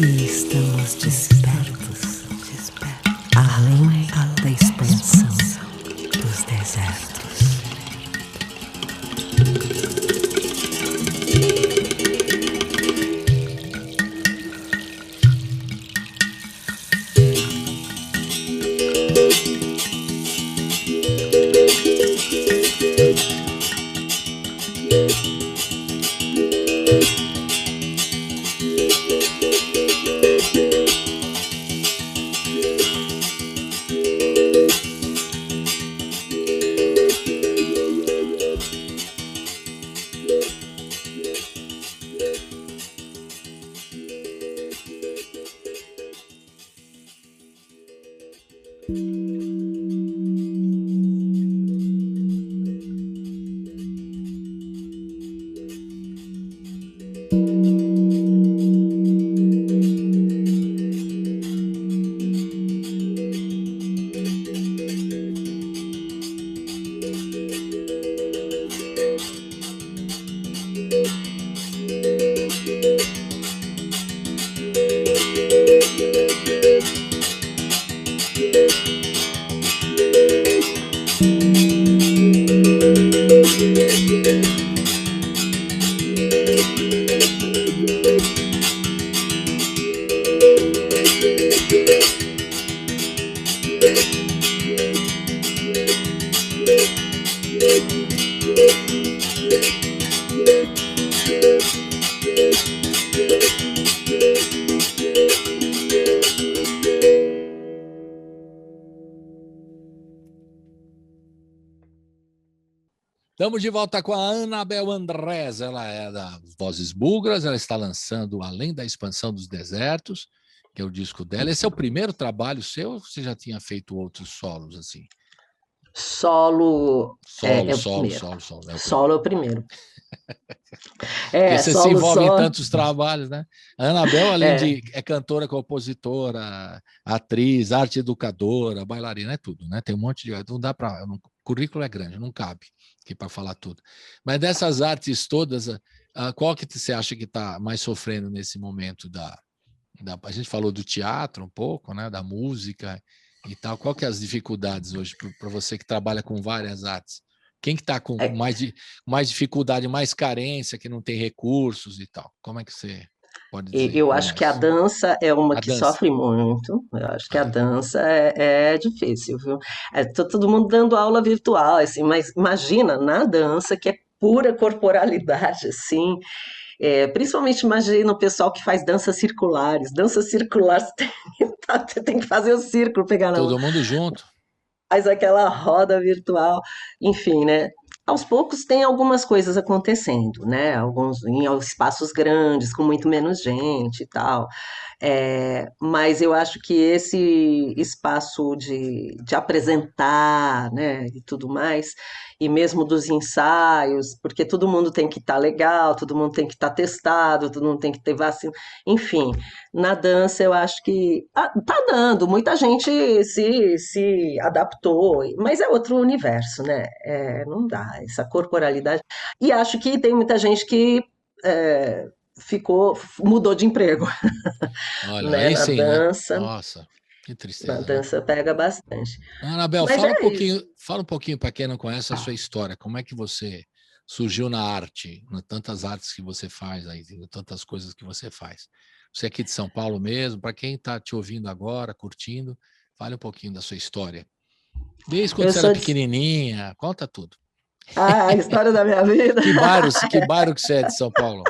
e estamos despertos, além da expansão dos desertos. Estamos de volta com a Anabel Andrés, ela é da Vozes Búlgaras, ela está lançando Além da Expansão dos Desertos, que é o disco dela. Esse é o primeiro trabalho seu ou você já tinha feito outros solos assim? Solo é o Solo. primeiro. É o Solo é o primeiro. Porque você se envolve em solo. tantos trabalhos, né? A Anabel, além É. de cantora, compositora, atriz, arte educadora, bailarina, é tudo, né? Tem um monte de... Não dá para... O currículo é grande, não cabe aqui para falar tudo. Mas dessas artes todas, qual que você acha que está mais sofrendo nesse momento a gente falou do teatro um pouco, né? Da música e tal. Qual que é as dificuldades hoje para você que trabalha com várias artes? Quem que está com É. mais dificuldade, mais carência, que não tem recursos e tal? Como é que você pode dizer Eu para acho que nós? a dança é uma A que dança. sofre muito. Eu acho que A a dança. dança é difícil, viu? Todo mundo dando aula virtual, assim, mas imagina na dança, que é pura corporalidade, assim. Principalmente imagina o pessoal que faz danças circulares. Dança circular, você tem que fazer o círculo, pegar na mão. Todo mundo junto. Faz aquela roda virtual, enfim, né? Aos poucos tem algumas coisas acontecendo, né? Alguns em espaços grandes, com muito menos gente e tal. Mas eu acho que esse espaço de apresentar, né, e tudo mais, e mesmo dos ensaios, porque todo mundo tem que estar legal, todo mundo tem que estar testado, todo mundo tem que ter vacina, enfim. Na dança, eu acho que tá dando, muita gente se adaptou, mas é outro universo, né? Não dá, essa corporalidade. E acho que tem muita gente que é, mudou de emprego, Olha, né? aí sim, né? Nossa, que Na tristeza, né? dança pega bastante. Anabel, Mas é isso. fala um pouquinho para quem não conhece a sua história. Como é que você surgiu na arte, tantas artes que você faz aí, tantas coisas que você faz? Você é aqui de São Paulo mesmo? Para quem está te ouvindo agora, curtindo, fale um pouquinho da sua história. Desde quando Eu você era sou de... pequenininha, conta tudo. a história da minha vida. Que bairro que você é de São Paulo?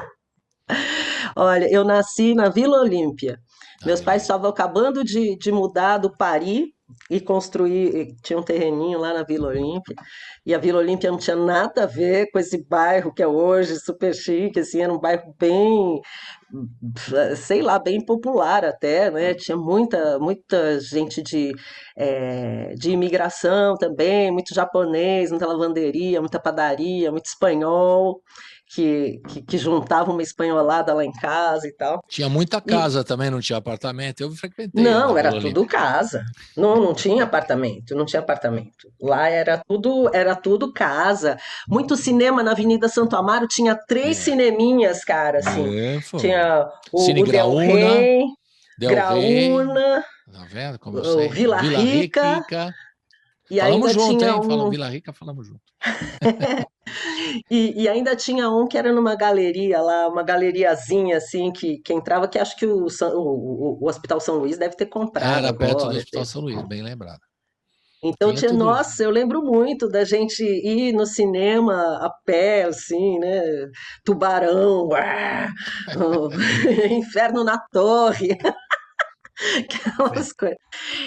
Olha, eu nasci na Vila Olímpia. Na Meus Vila pais Olímpia. estavam acabando de mudar do Pari e construir, tinha um terreninho lá na Vila Olímpia, e a Vila Olímpia não tinha nada a ver com esse bairro que é hoje super chique, assim, era um bairro bem, sei lá, bem popular até, né? Tinha muita gente de imigração também, muito japonês, muita lavanderia, muita padaria, muito espanhol, que juntava uma espanholada lá em casa e tal. Tinha muita E casa também, não tinha apartamento. Eu frequentei a não, era Vila tudo Olímpia. casa. Não tinha apartamento, não tinha apartamento. Lá era tudo casa. Muito cinema na Avenida Santo Amaro, tinha 3 É, cineminhas, cara, assim. foi. Tinha Cine o Del Rey, Del Rey, Graúna, tá vendo como eu o sei? Vila Vila Rica, Rica. e Falamos ainda junto, tinha hein? Fala um Vila Rica, falamos junto. e ainda tinha um que era numa galeria lá, uma galeriazinha assim que entrava, que acho que o Hospital São Luís deve ter comprado Era perto do agora. Hospital São Luís, bem lembrado. Então Tinha tinha, tudo isso. nossa, eu lembro muito da gente ir no cinema a pé, assim, né? Tubarão, uá, Inferno na Torre, É. aquelas coisas.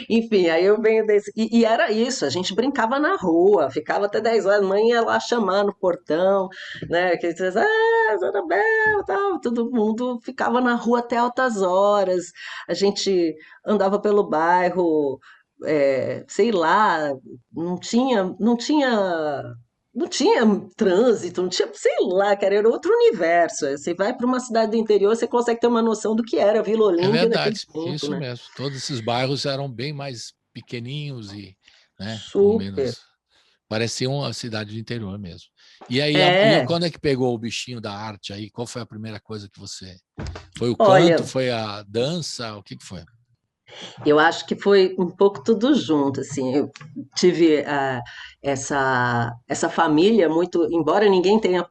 Enfim, aí eu venho desse. E era isso, a gente brincava na rua, ficava até 10 horas, a mãe ia lá chamar no portão, né? Que dizia, Isabel, tal, todo mundo ficava na rua até altas horas, a gente andava pelo bairro, sei lá, não tinha trânsito, não tinha, sei lá, cara, era outro universo. Você vai para uma cidade do interior, você consegue ter uma noção do que era a Vila É Olímpia naquele verdade, tempo, isso né? mesmo. Todos esses bairros eram bem mais pequeninhos e, né, com Super. menos. Parecia uma cidade do interior mesmo. E aí, É, quando é que pegou o bichinho da arte aí? Qual foi a primeira coisa que você. Foi o canto? olha, Foi a dança? O que foi? Eu acho que foi um pouco tudo junto, assim. Eu tive essa família muito, embora ninguém tenha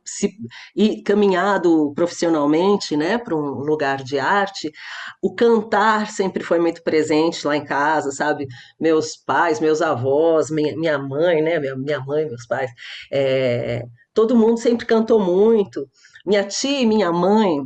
caminhado profissionalmente, né, para um lugar de arte, o cantar sempre foi muito presente lá em casa, sabe? Meus pais, meus avós, minha mãe, né, minha mãe, meus pais, todo mundo sempre cantou muito. Minha tia e minha mãe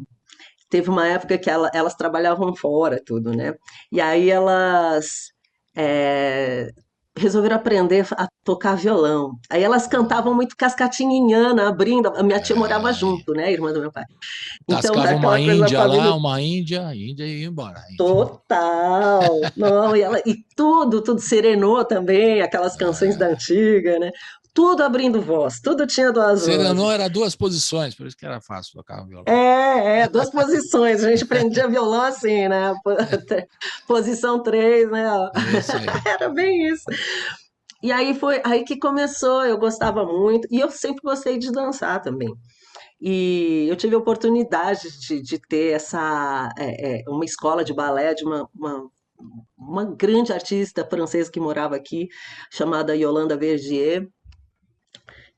teve uma época que elas trabalhavam fora, tudo, né? E aí elas é, resolveram aprender a tocar violão. Aí elas cantavam muito cascatinhana, abrindo. A minha tia morava É, junto, né? Irmã do meu pai. Então, tascava uma aquela coisa da Índia lá, família uma Índia e ia embora. A Índia. total. Não, e tudo serenou também, aquelas canções da É. antiga, né? Tudo abrindo voz, tudo tinha duas Serenô vozes. era duas posições, por isso que era fácil tocar violão. Duas posições. A gente aprendia violão assim, né? Posição 3, né? Isso aí. Era bem isso. E aí foi aí que começou. Eu gostava muito, e eu sempre gostei de dançar também. E eu tive a oportunidade de ter uma escola de balé de uma grande artista francesa que morava aqui, chamada Yolanda Verdier.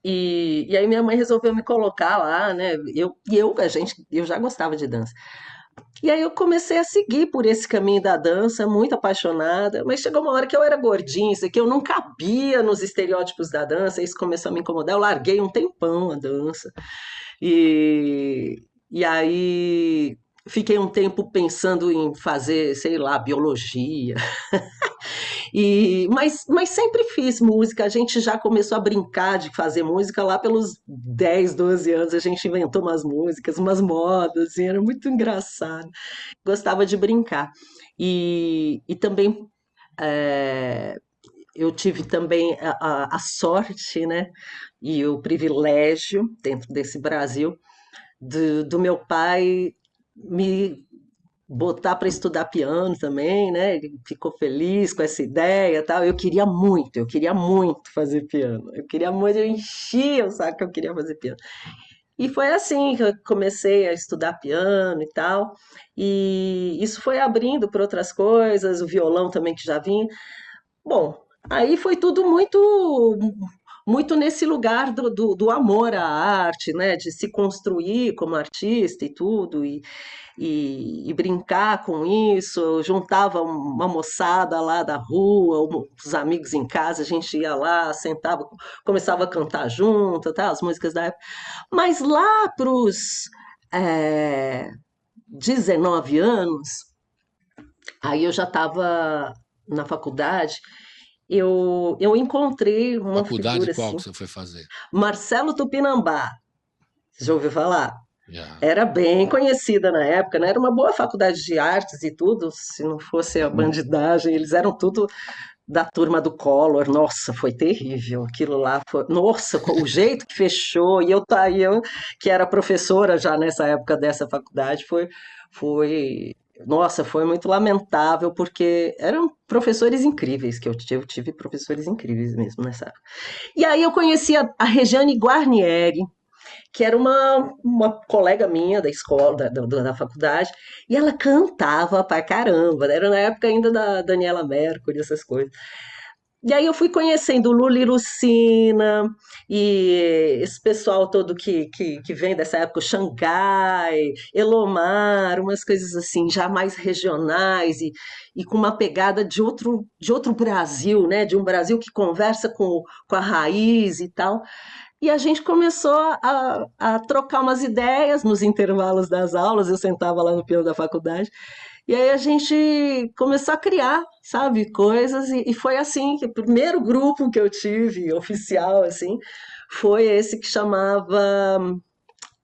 E aí minha mãe resolveu me colocar lá, né? Eu já gostava de dança. E aí eu comecei a seguir por esse caminho da dança, muito apaixonada, mas chegou uma hora que eu era gordinha, isso aqui eu não cabia nos estereótipos da dança, isso começou a me incomodar, eu larguei um tempão a dança. E, e aí fiquei um tempo pensando em fazer, sei lá, biologia. Mas sempre fiz música, a gente já começou a brincar de fazer música lá pelos 10, 12 anos, a gente inventou umas músicas, umas modas, assim, era muito engraçado. Gostava de brincar. E também é, eu tive também a sorte, né, e o privilégio, dentro desse Brasil, do meu pai me botar para estudar piano também, né? Ele ficou feliz com essa ideia, e tal. Eu queria muito fazer piano. Eu queria muito, eu enchia o saco que eu queria fazer piano. E foi assim que eu comecei a estudar piano e tal. E isso foi abrindo para outras coisas, o violão também que já vinha. Bom, aí foi tudo muito nesse lugar do amor à arte, né? De se construir como artista e tudo, e brincar com isso. Eu juntava uma moçada lá da rua, os amigos em casa, a gente ia lá, sentava, começava a cantar junto, tá? As músicas da época. Mas lá para os 19 anos, aí eu já estava na faculdade, eu encontrei uma Faculdade figura qual assim, que você foi fazer? Marcelo Tupinambá, você já ouviu falar? Já. Era bem conhecida na época, né? Era uma boa faculdade de artes e tudo, se não fosse a bandidagem, eles eram tudo da turma do Collor. Nossa, foi terrível aquilo lá. Nossa, o jeito que fechou, e eu que era professora já nessa época dessa faculdade, foi, nossa, foi muito lamentável, porque eram professores incríveis que eu tive professores incríveis mesmo nessa época. E aí eu conheci a Regiane Guarnieri, que era uma colega minha da escola, da faculdade, e ela cantava pra caramba, né? Era na época ainda da Daniela Mercury, essas coisas. E aí eu fui conhecendo Lula e Lucina, e esse pessoal todo que vem dessa época, o Xangai, Elomar, umas coisas assim, já mais regionais, e com uma pegada de outro Brasil, né? De um Brasil que conversa com a raiz e tal. E a gente começou a trocar umas ideias nos intervalos das aulas. Eu sentava lá no piano da faculdade. E aí a gente começou a criar, sabe, coisas. E foi assim que o primeiro grupo que eu tive, oficial, assim, foi esse que chamava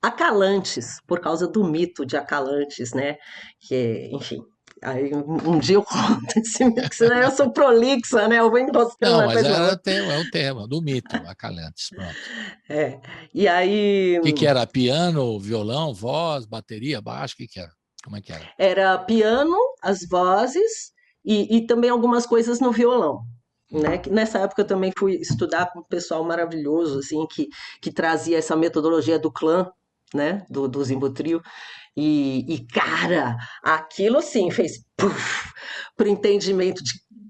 Acalantes, por causa do mito de Acalantes, né? Que, enfim. Aí um dia eu conto esse mito, que senão eu sou prolixa, né? Eu vou enroscando Não, uma mas coisa na outra. é o tema do mito, Acalantes, pronto. É. E aí O que era? Piano, violão, voz, bateria, baixo, o que era? Como é que era? era piano, as vozes e também algumas coisas no violão. Né? Que nessa época eu também fui estudar com um pessoal maravilhoso, assim, que trazia essa metodologia do clã, né, do Zimbo Trio. Cara, aquilo assim fez para o entendimento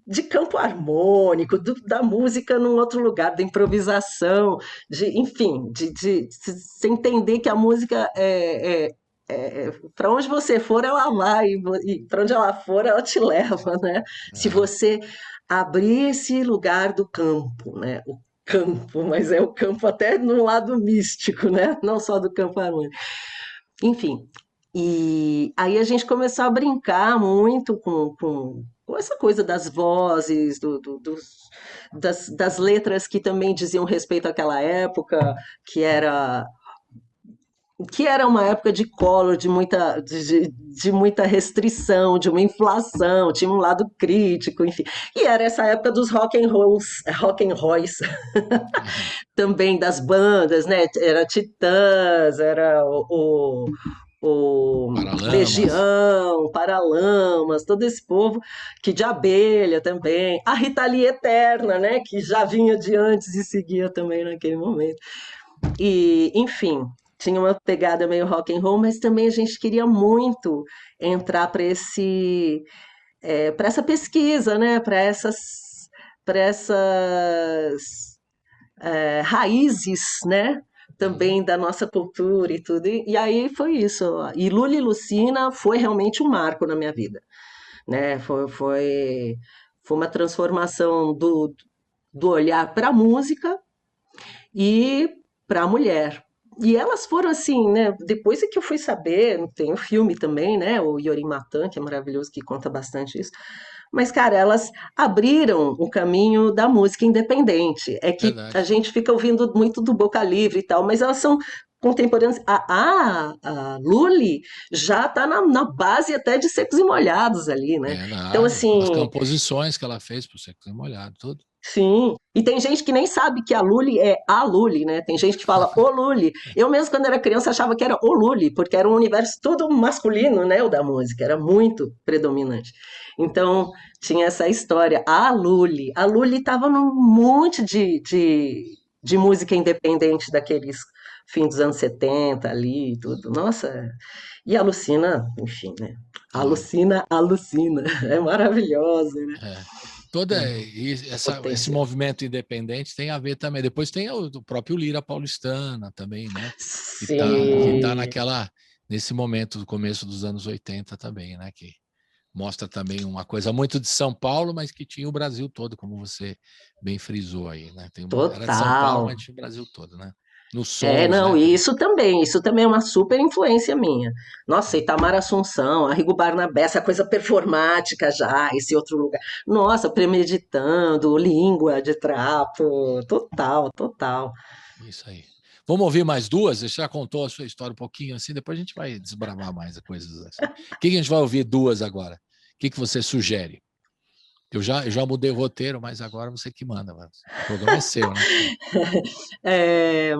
de campo harmônico, da música num outro lugar, da improvisação, enfim, de você entender que a música para onde você for, ela vai, e para onde ela for, ela te leva, né? Se você abrir esse lugar do campo, né? O campo, mas é o campo até no lado místico, né? Não só do campo harmônico. Enfim, e aí a gente começou a brincar muito com essa coisa das vozes, das letras que também diziam respeito àquela época, que era uma época de Collor, de muita restrição, de uma inflação, tinha um lado crítico, enfim. E era essa época dos rock and rolls também das bandas, né? Era Titãs, era o Paralamas. Legião, Paralamas, todo esse povo, que de Abelha também, a Rita Lee Eterna, né? Que já vinha de antes e seguia também naquele momento. E, enfim, tinha uma pegada meio rock and roll, mas também a gente queria muito entrar para essa pesquisa, né? Para essas raízes, né? Também da nossa cultura e tudo. E aí foi isso. E Lula e Lucina foi realmente um marco na minha vida, né? Foi uma transformação do olhar para a música e para a mulher. E elas foram assim, né? Depois é que eu fui saber, tem o filme também, né? O Yorim Matan, que é maravilhoso, que conta bastante isso. Mas, cara, elas abriram o caminho da música independente. É que Verdade. a gente fica ouvindo muito do Boca Livre e tal, mas elas são contemporâneas. A Lully já está na base até de Secos e Molhados ali, né? Então, As assim, composições que ela fez pro Secos e Molhados, tudo. sim. E tem gente que nem sabe que a Lully é a Lully, né? Tem gente que fala o Lully. Eu mesmo, quando era criança, achava que era o Lully, porque era um universo todo masculino, né? O da música, era muito predominante. Então, tinha essa história. A Lully. A Lully estava num monte de música independente daqueles fim dos anos 70 ali e tudo. Nossa. E a Lucina, enfim, né? A Lucina alucina. É maravilhosa, né? Esse Potência. movimento independente tem a ver também. Depois tem o próprio Lira Paulistana também, né? Que tá nesse momento do começo dos anos 80 também, né? Que mostra também uma coisa muito de São Paulo, mas que tinha o Brasil todo, como você bem frisou aí, né? Era de São Paulo, Total. mas tinha o Brasil todo, né? Nos É, sons, não, né? e isso também é uma super influência minha. Nossa, Itamar Assunção, Arrigo Barnabé, essa coisa performática já, esse outro lugar. Nossa, Premeditando, Língua de Trapo, total, total. Isso aí. Vamos ouvir mais duas? Você já contou a sua história um pouquinho assim, depois a gente vai desbravar mais coisas assim. O que a gente vai ouvir duas agora? O que você sugere? Eu já mudei o roteiro, mas agora você que manda. O programa é seu, né? É,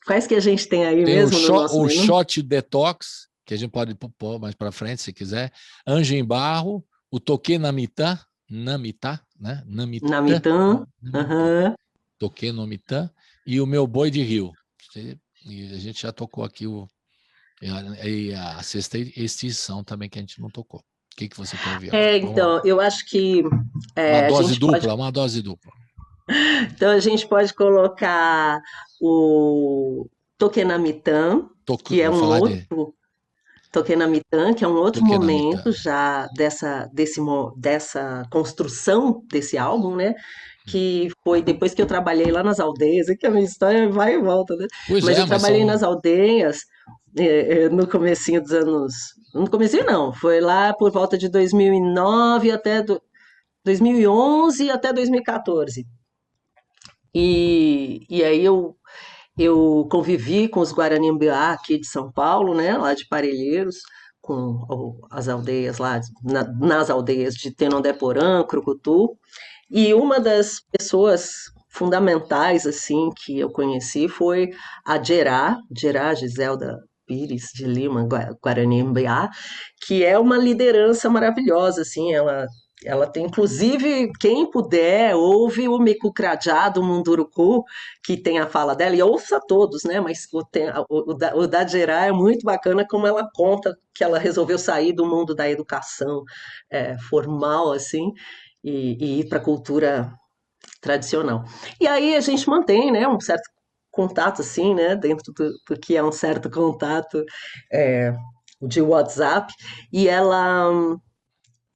quais que a gente tem aí Tem mesmo no nosso o menu? Shot Detox, que a gente pode pôr mais para frente, se quiser. Anjo em Barro, o Toquê Namitã, né? Namitã, aham. Toquê Namitã, e o Meu Boi de Rio. E a gente já tocou aqui a sexta extinção também, que a gente não tocou. O que você quer ouvir agora? Então, eu acho que Uma a dose gente dupla, pode. uma dose dupla. Então, a gente pode colocar o Toquenamitã, que é Vou um falar de outro. Toquenamitã, que é um outro Toquê Namitã. momento já dessa construção desse álbum, né? Que foi depois que eu trabalhei lá nas aldeias, é que a minha história vai e volta, né? Pois Mas é, eu mas trabalhei são... nas aldeias no comecinho dos anos... No comecinho não, foi lá por volta de 2009 até 2011 até 2014. E aí eu convivi com os Guarani-Mbiá aqui de São Paulo, né, lá de Parelheiros, com as aldeias lá, nas aldeias de Tenondeporã, Crucutu, e uma das pessoas fundamentais, assim, que eu conheci foi a Gerá Giselda Pires de Lima, Guarani-Mbiá, que é uma liderança maravilhosa, assim, ela Ela tem, inclusive, quem puder, ouve o Miku Crajá do Munduruku, que tem a fala dela, e ouça todos, né? Mas o da Gerá é muito bacana como ela conta que ela resolveu sair do mundo da educação formal, assim, e ir para a cultura tradicional. E aí a gente mantém, né, um certo contato, assim, né, dentro do que é um certo contato de WhatsApp, e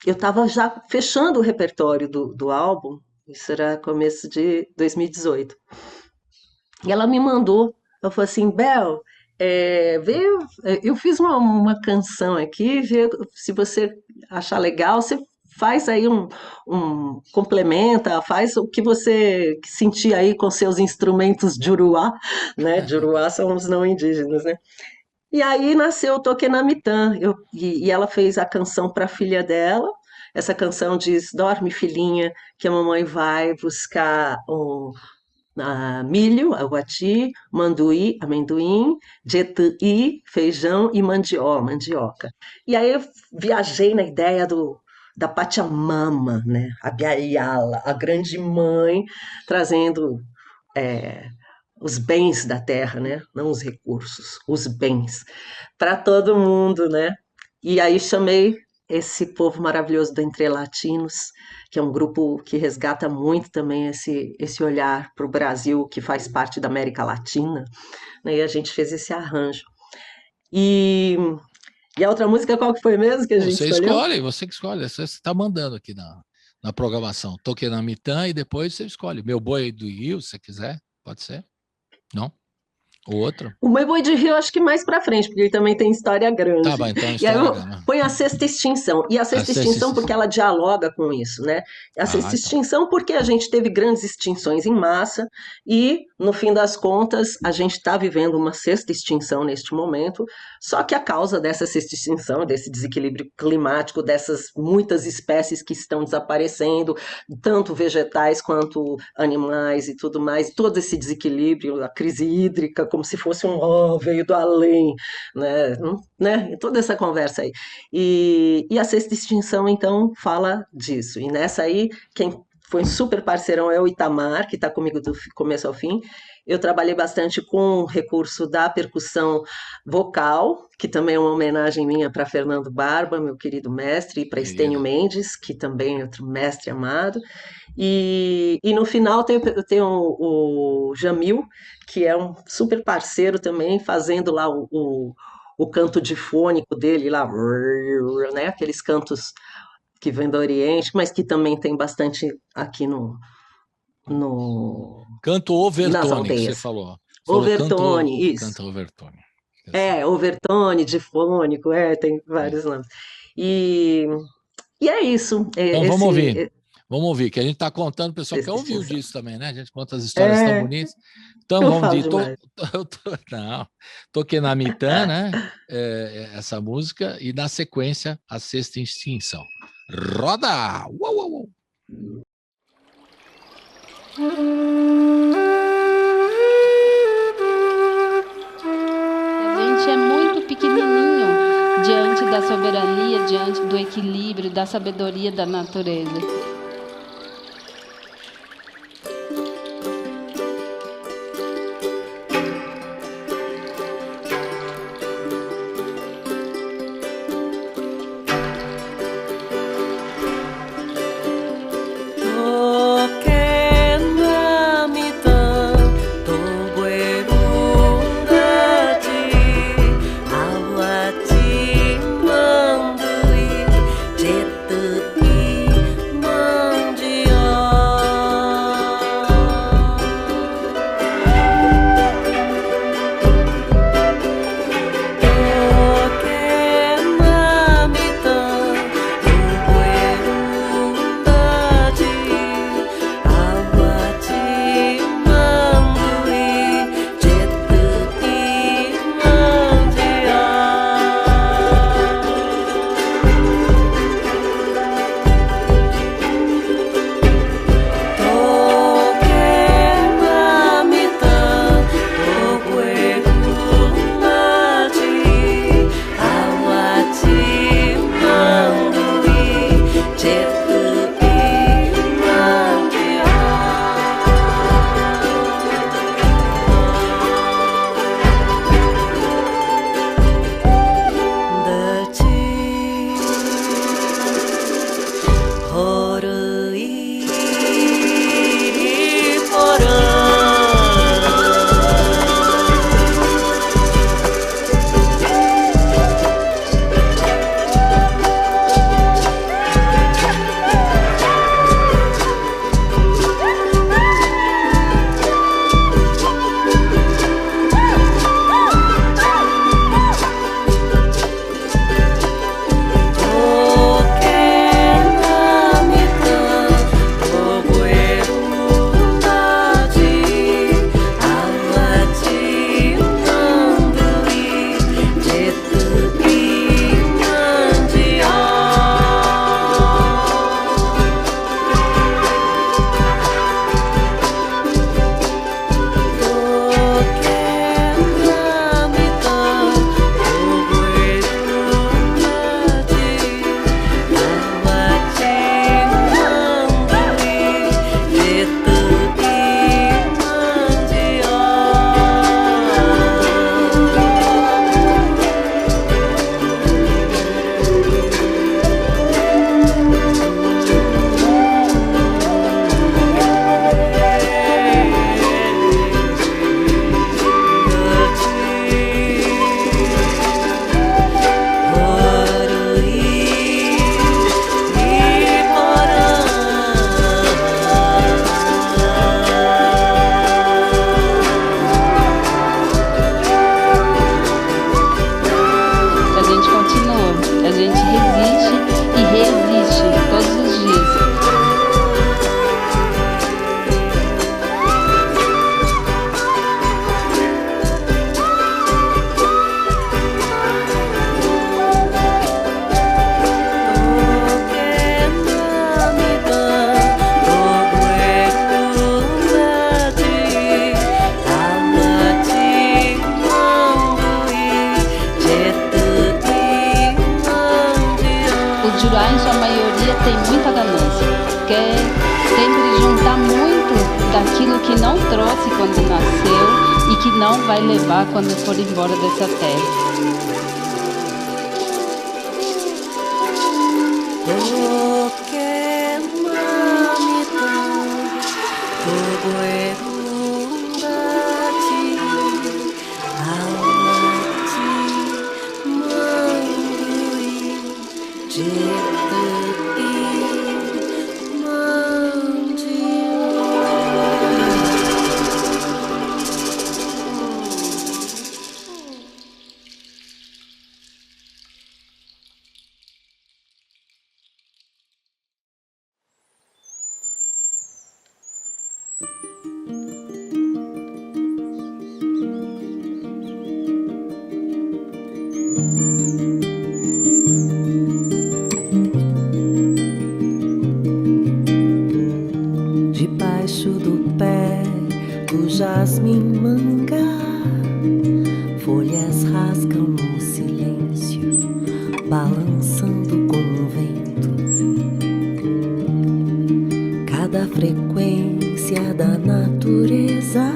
eu estava já fechando o repertório do álbum, isso era começo de 2018. E ela me mandou, ela falou assim, Bel, eu fiz uma canção aqui, vê se você achar legal, você faz aí complementa, faz o que você sentir aí com seus instrumentos de Uruá, né? De Uruá são os não indígenas, né? E aí nasceu o Toquenamintã, e ela fez a canção para a filha dela. Essa canção diz: dorme, filhinha, que a mamãe vai buscar milho, aguati, manduí, amendoim, jetuí, feijão e mandioca. E aí eu viajei na ideia da Pachamama, né? A Biayala, a grande mãe, trazendo os bens da terra, né? Não os recursos, os bens, para todo mundo, né? E aí chamei esse povo maravilhoso do Entre Latinos, que é um grupo que resgata muito também esse olhar para o Brasil, que faz parte da América Latina, né? E a gente fez esse arranjo. E a outra música, qual que foi mesmo que a gente escolheu? Você que escolhe, você está mandando aqui na programação. Toquenamintã e depois você escolhe. Meu Boi do Rio, se você quiser, pode ser. Não? O outro? O Meu Boi de Rio, acho que mais pra frente, porque ele também tem história grande. Tá bom, então E aí põe a Sexta Extinção. E a Sexta Extinção porque ela dialoga com isso, né? A Sexta Extinção porque a gente teve grandes extinções em massa e, no fim das contas, a gente está vivendo uma sexta extinção neste momento, só que a causa dessa sexta extinção, desse desequilíbrio climático, dessas muitas espécies que estão desaparecendo, tanto vegetais quanto animais e tudo mais, todo esse desequilíbrio, a crise hídrica, como se fosse veio do além, né? Toda essa conversa aí. E a sexta extinção, então, fala disso. E nessa aí, quem foi um super parceirão é o Itamar, que está comigo do começo ao fim. Eu trabalhei bastante com o recurso da percussão vocal, que também é uma homenagem minha para Fernando Barba, meu querido mestre, e para Estênio Mendes, que também é outro mestre amado. E no final tem o Jamil, que é um super parceiro também, fazendo lá o canto difônico dele, lá, né? Aqueles cantos que vêm do Oriente, mas que também tem bastante aqui no canto overtone, que você falou. Overtone, isso. Canto overtone. Overtone, difônico, tem vários nomes. E é isso. Então vamos ouvir. Vamos ouvir, que a gente está contando, o pessoal quer ouvir disso também, né? A gente conta as histórias tão bonitas. Então vamos de Toquenamintã, né? Essa música, e na sequência, a Sexta Extinção. Roda! Uou, uou, uou. A gente é muito pequenininho diante da soberania, diante do equilíbrio, da sabedoria da natureza. Manduí, jetuí, Jurá, em sua maioria, tem muita ganância. Quer sempre juntar muito daquilo que não trouxe quando nasceu e que não vai levar quando for embora dessa terra. Debaixo do pé do jasmim manga, folhas rasgam no silêncio, balançando com o vento. Cada frequência da natureza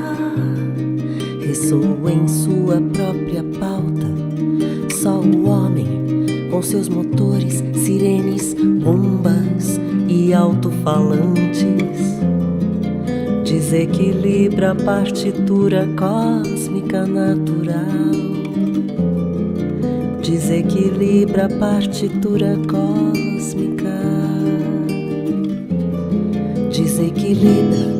ressoa em sua própria pauta. Só o homem, com seus motores, sirenes, bombas e alto-falantes, desequilibra a partitura cósmica natural. Desequilibra a partitura cósmica. Desequilibra.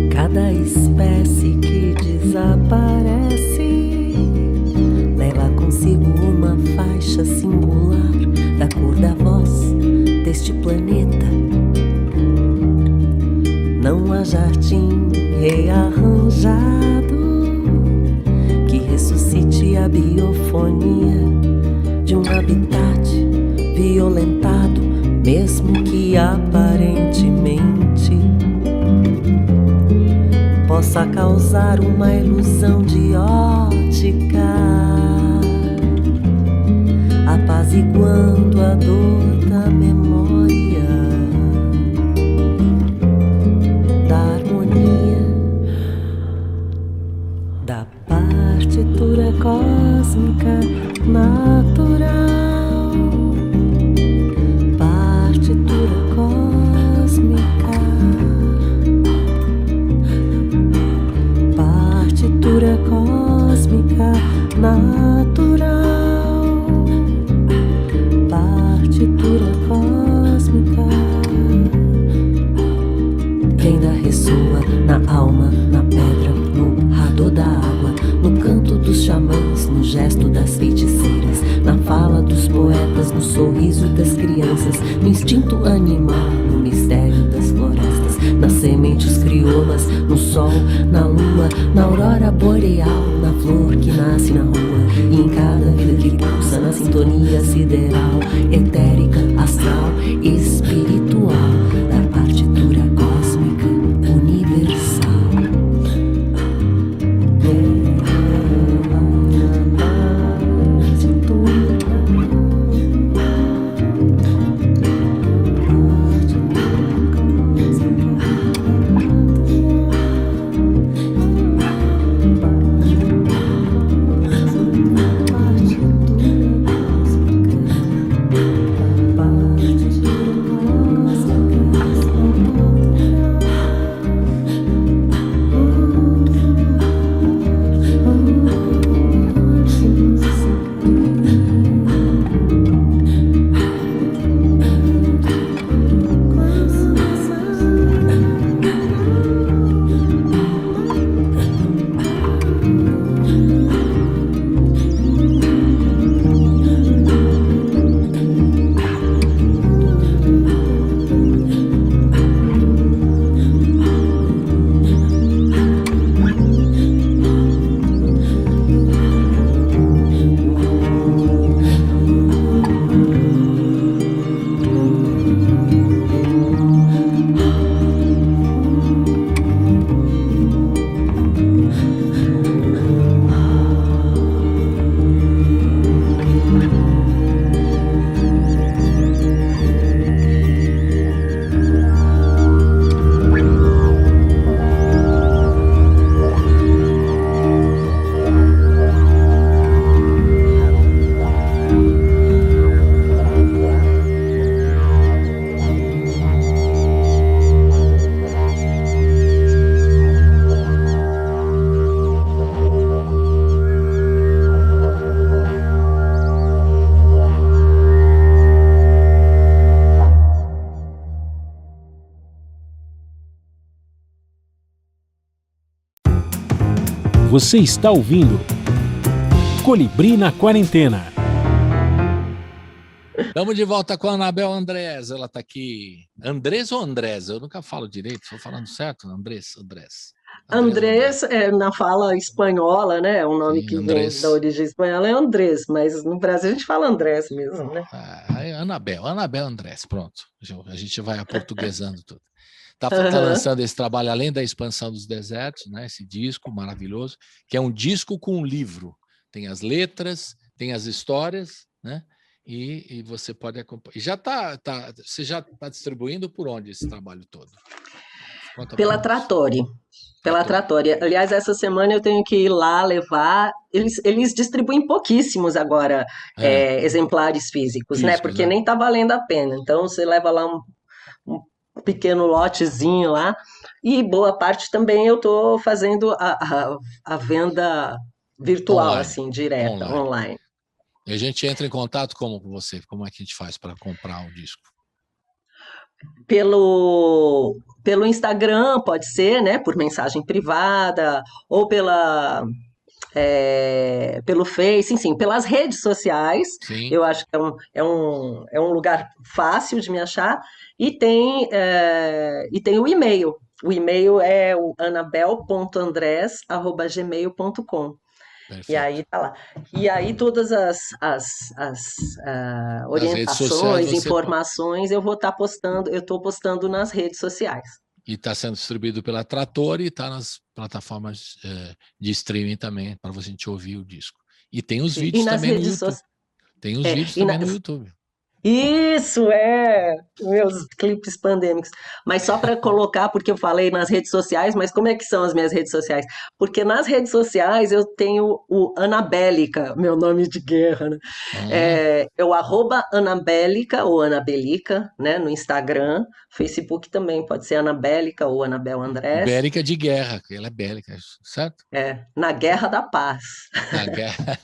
Cada espécie que desaparece leva consigo uma faixa singular da cor da voz deste planeta. Não há jardim rearranjado que ressuscite a biofonia de um habitat violentado, mesmo que aparentemente possa causar uma ilusão de ótica, apaziguando a dor da memória, da harmonia, da partitura cósmica natural. Partitura cósmica. Partitura cósmica natural. Partitura cósmica que ainda ressoa na alma, na pedra, no rador da água, no canto dos xamãs, no gesto das feiticeiras, na fala dos poetas, no sorriso das crianças, no instinto animal, no mistério das florestas, nas sementes crioulas, no sol, na lua, na aurora boreal, na flor que nasce na rua, e em cada vida que pulsa na sintonia sideral, etérica, astral, espiritual, da partitura cósmica universal. Você está ouvindo Colibri na Quarentena. Estamos de volta com a Anabel Andrés. Ela está aqui. Andrés ou Andrés? Eu nunca falo direito. Estou falando certo? Andrés. Andrés, na fala espanhola, né? É um nome Sim, que vem Andrés. da origem espanhola, é Andrés, mas no Brasil a gente fala Andrés mesmo, né? Anabel Andrés, pronto. A gente vai aportuguesando tudo. Tá Aham. lançando esse trabalho, além da Expansão dos Desertos, né? Esse disco maravilhoso, que é um disco com um livro. Tem as letras, tem as histórias, né? E você pode acompanhar. Você já está distribuindo por onde esse trabalho todo? Conta Pela para nós. Trattori. Pela Trattori. Aliás, essa semana eu tenho que ir lá levar. Eles distribuem pouquíssimos agora exemplares físicos, né? Físicos, Porque né? nem tá valendo a pena. Então você leva lá um pequeno lotezinho lá. E boa parte também eu estou fazendo a venda virtual, Online. assim, direta, online. E a gente entra em contato com você? Como é que a gente faz para comprar o disco? Pelo Instagram, pode ser, né? Por mensagem privada, ou pelo Face, enfim, pelas redes sociais. Sim. Eu acho que é um lugar fácil de me achar. E tem o e-mail. O e-mail é o anabel.andres@gmail.com. E aí tá lá. E aí todas as Nas redes sociais orientações, informações, eu estou postando nas redes sociais. E está sendo distribuído pela Trator e está nas plataformas de streaming também, para você ouvir o disco. E tem os vídeos também no YouTube. Tem os vídeos também no YouTube. Isso, meus clipes pandêmicos. Mas só para colocar, porque eu falei nas redes sociais, mas como é que são as minhas redes sociais? Porque nas redes sociais eu tenho o Anabélica, meu nome de guerra, né? É o @Anabélica ou Anabelica, né? No Instagram, Facebook também pode ser Anabélica ou Anabel Andrés. Bélica de guerra, ela é bélica, certo? Na Guerra da Paz. Na guerra.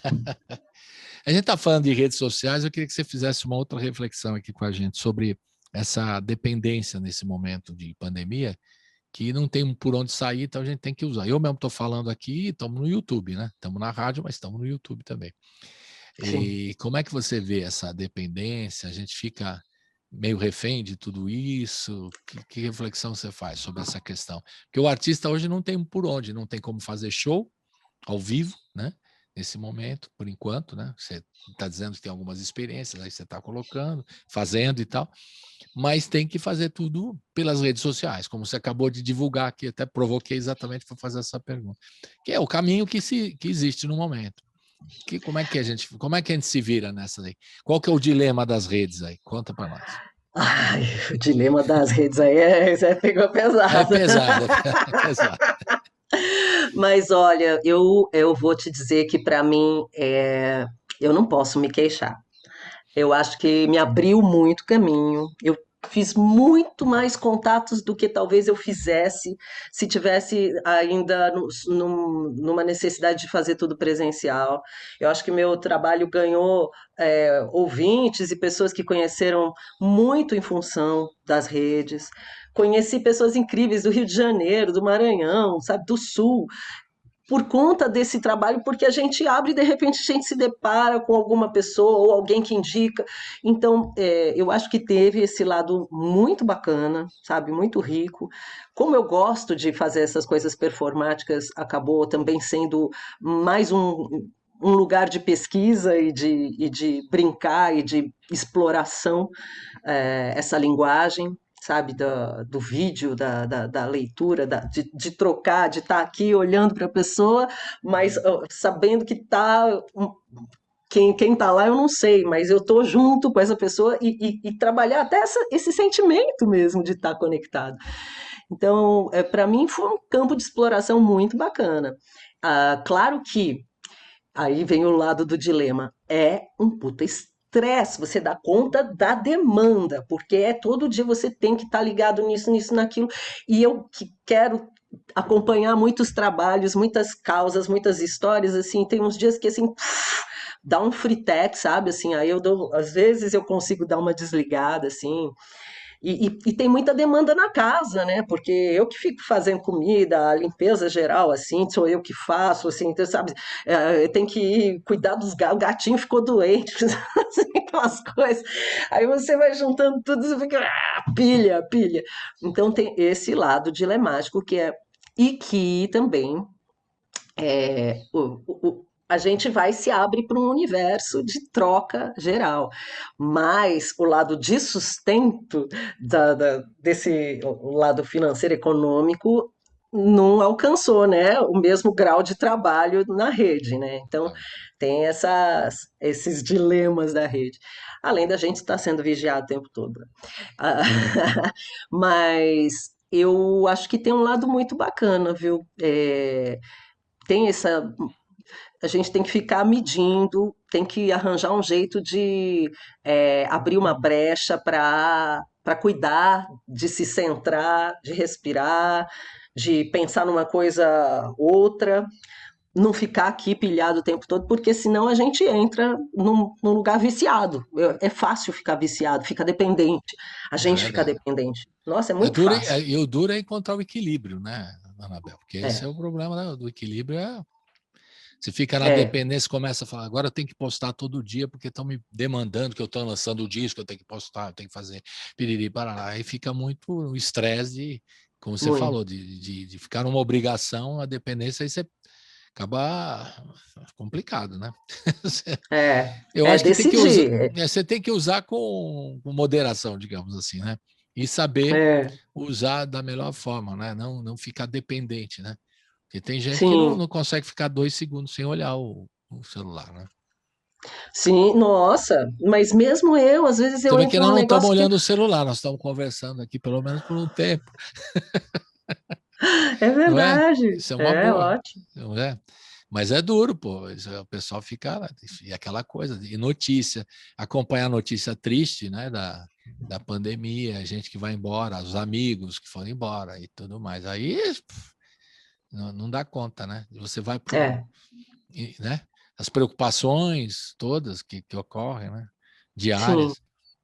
A gente está falando de redes sociais, eu queria que você fizesse uma outra reflexão aqui com a gente sobre essa dependência nesse momento de pandemia, que não tem por onde sair, então a gente tem que usar. Eu mesmo estou falando aqui, estamos no YouTube, né? Estamos na rádio, mas estamos no YouTube também. Sim. E como é que você vê essa dependência? A gente fica meio refém de tudo isso? Que reflexão você faz sobre essa questão? Porque o artista hoje não tem por onde, não tem como fazer show ao vivo, né? Nesse momento, por enquanto, né? Você está dizendo que tem algumas experiências, aí você está colocando, fazendo e tal, mas tem que fazer tudo pelas redes sociais, como você acabou de divulgar aqui, até provoquei exatamente para fazer essa pergunta, que é o caminho que existe no momento. Como é que a gente se vira nessa aí? Qual que é o dilema das redes aí? Conta para nós. Ai, o dilema das redes aí pegou pesado. É pesado. Mas olha, eu vou te dizer que para mim eu não posso me queixar. Eu acho que me abriu muito caminho. Eu fiz muito mais contatos do que talvez eu fizesse se tivesse ainda numa necessidade de fazer tudo presencial. Eu acho que meu trabalho ganhou ouvintes e pessoas que conheceram muito em função das redes. Conheci pessoas incríveis do Rio de Janeiro, do Maranhão, sabe, do Sul, por conta desse trabalho, porque a gente abre e de repente a gente se depara com alguma pessoa ou alguém que indica. Então, eu acho que teve esse lado muito bacana, sabe, muito rico. Como eu gosto de fazer essas coisas performáticas, acabou também sendo mais um lugar de pesquisa e de brincar e de exploração, essa linguagem, sabe, do vídeo, da leitura, de trocar, de estar aqui olhando para a pessoa, mas sabendo que quem está lá eu não sei, mas eu estou junto com essa pessoa e trabalhar até esse sentimento mesmo de estar conectado. Então, para mim foi um campo de exploração muito bacana. Claro que aí vem o lado do dilema, é um puta estresse, você dá conta da demanda, porque todo dia você tem que estar ligado nisso, naquilo, e eu que quero acompanhar muitos trabalhos, muitas causas, muitas histórias, assim, tem uns dias que, assim, dá um fritex, sabe, assim, aí às vezes eu consigo dar uma desligada, assim, E tem muita demanda na casa, né? Porque eu que fico fazendo comida, a limpeza geral, assim, sou eu que faço, assim, então, sabe? Eu tenho que ir cuidar dos gatos, o gatinho ficou doente, assim, aquelas coisas. Aí você vai juntando tudo, você fica, pilha, pilha. Então tem esse lado dilemático que é, e que também a gente vai se abre para um universo de troca geral, mas o lado de sustento desse o lado financeiro econômico não alcançou, né, o mesmo grau de trabalho na rede, né? Então tem esses dilemas da rede, além da gente estar sendo vigiado o tempo todo. Ah, mas eu acho que tem um lado muito bacana, viu? Tem essa a gente tem que ficar medindo, tem que arranjar um jeito de abrir uma brecha para cuidar, de se centrar, de respirar, de pensar numa coisa outra, não ficar aqui pilhado o tempo todo, porque senão a gente entra num lugar viciado. É fácil ficar viciado, fica dependente. A É gente fica verdade. dependente. Nossa, é muito fácil. E o duro é encontrar o equilíbrio, né, Anabel? Porque esse é É, o problema do equilíbrio. Você fica na é, dependência, começa a falar, agora eu tenho que postar todo dia porque estão me demandando que eu estou lançando o disco, eu tenho que postar, eu tenho que fazer piriri, parará. Aí fica muito o estresse de, como você muito. falou, de ficar numa obrigação, a dependência, aí você acaba complicado, né? Eu É acho que tem que usar, decidir. você tem que usar com moderação, digamos assim, né? E saber É, usar da melhor forma, né? Não ficar dependente, né? Porque tem gente que sim. não consegue ficar 2 segundos sem olhar o celular, né? Sim, nossa, mas mesmo eu, às vezes Você eu vê que entro nós num não estamos negócio que olhando o celular, nós estamos conversando aqui pelo menos por um tempo, é não é? verdade, Isso é uma é boa, ótimo. não é? Mas é duro, pô. O pessoal fica. E aquela coisa, e notícia, acompanhar a notícia triste, né? Da pandemia, a gente que vai embora, os amigos que foram embora e tudo mais. Aí não dá conta, né? Você vai para É, né? As preocupações todas que ocorrem, né? sim. Diárias.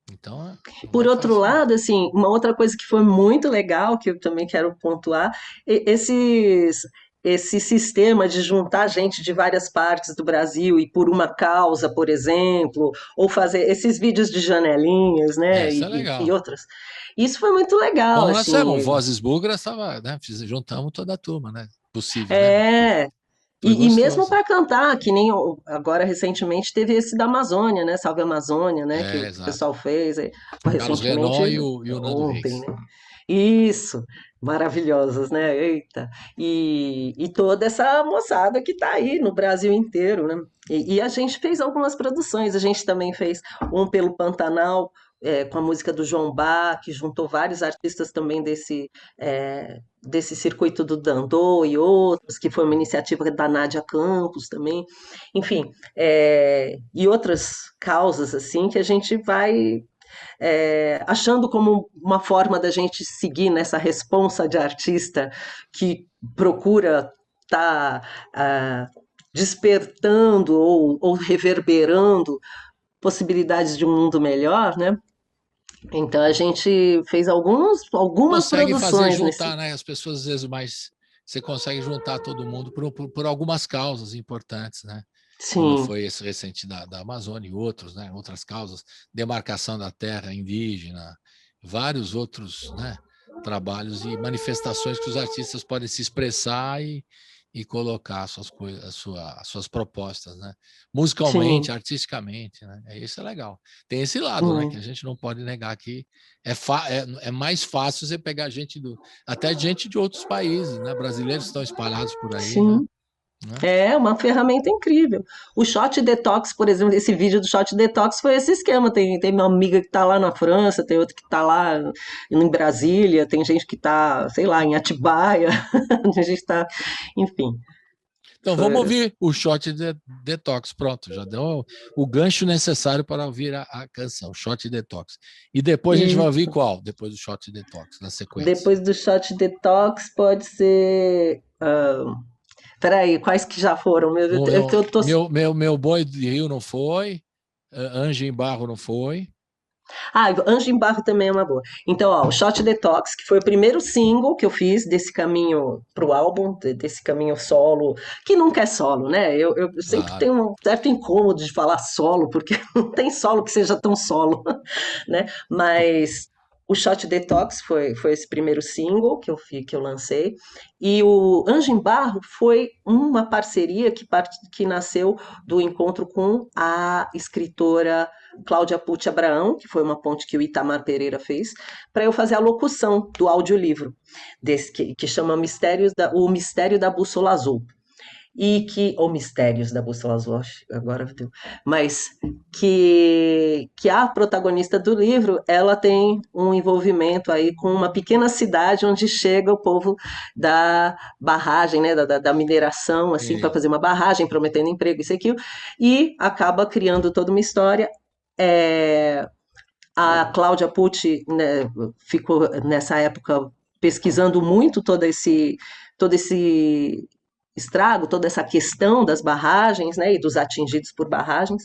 Então, não Por é outro fácil, não. lado, assim, uma outra coisa que foi muito legal, que eu também quero pontuar, esse sistema de juntar gente de várias partes do Brasil e por uma causa, por exemplo, ou fazer esses vídeos de janelinhas, É, né, isso é e legal. outras. Isso foi muito legal, Como nós temos, assim. Vozes Bugras, estava, né? Juntamos toda a turma, né? Possível, né? É, Foi e mesmo gostoso. para cantar, que nem agora recentemente teve esse da Amazônia, né? Salve Amazônia, né? Que É, o exato. pessoal fez Carlos recentemente, Renault e o Nando ontem, Reis. né? Isso, maravilhosos, né? Eita. E toda essa moçada que tá aí no Brasil inteiro, né? E a gente fez algumas produções, a gente também fez um pelo Pantanal, com a música do João Bach, que juntou vários artistas também desse circuito do Dandô e outros, que foi uma iniciativa da Nádia Campos também, enfim, e outras causas assim que a gente vai achando como uma forma da gente seguir nessa responsa de artista que procura estar despertando ou reverberando possibilidades de um mundo melhor, né? Então a gente fez algumas Consegue fazer produções juntar, nesse. né? As pessoas, às vezes, mais. Você consegue juntar todo mundo por algumas causas importantes, né? Como Sim, foi esse recente da Amazônia e outros, né? Outras causas, demarcação da terra indígena, vários outros, né? Trabalhos e manifestações que os artistas podem se expressar e colocar suas coisas, as suas propostas, né? Musicalmente, sim. artisticamente, né? Isso é legal. Tem esse lado, né? Que a Muito. gente não pode negar que é mais fácil você pegar gente até gente de outros países, né? Brasileiros que estão espalhados por aí, né? Sim. É uma ferramenta incrível. O Shot Detox, por exemplo, esse vídeo do Shot Detox foi esse esquema. Tem uma amiga que está lá na França, tem outra que está lá em Brasília, tem gente que está, sei lá, em Atibaia, a gente está, enfim. Então vamos Foi, ouvir o Shot Detox. Pronto, já deu o gancho necessário para ouvir a canção, Shot Detox. E depois a gente vai e ouvir qual? Depois do Shot Detox, na sequência. depois do Shot Detox pode ser. Peraí, quais que já foram? É que eu tô. Meu boi de rio não foi, Anjo em Barro não foi. Anjo em Barro também é uma boa. Então, ó, o Shot Detox, que foi o primeiro single que eu fiz desse caminho pro álbum, desse caminho solo, que nunca é solo, né? Eu sempre Claro. tenho um certo incômodo de falar solo, porque não tem solo que seja tão solo, né? Mas o Shot Detox foi esse primeiro single que eu lancei. E o Anjo em Barro foi uma parceria que nasceu do encontro com a escritora Cláudia Pucci Abraão, que foi uma ponte que o Itamar Pereira fez, para eu fazer a locução do audiolivro, desse que chama O Mistério da Bússola Azul. Ou Mistérios da Bússola Azul, agora deu, mas que a protagonista do livro, ela tem um envolvimento aí com uma pequena cidade onde chega o povo da barragem, né, da mineração, assim, para fazer uma barragem, prometendo emprego, isso e aquilo, e acaba criando toda uma história. A Cláudia Pucci, né, ficou nessa época pesquisando muito todo esse estrago, toda essa questão das barragens, né, e dos atingidos por barragens,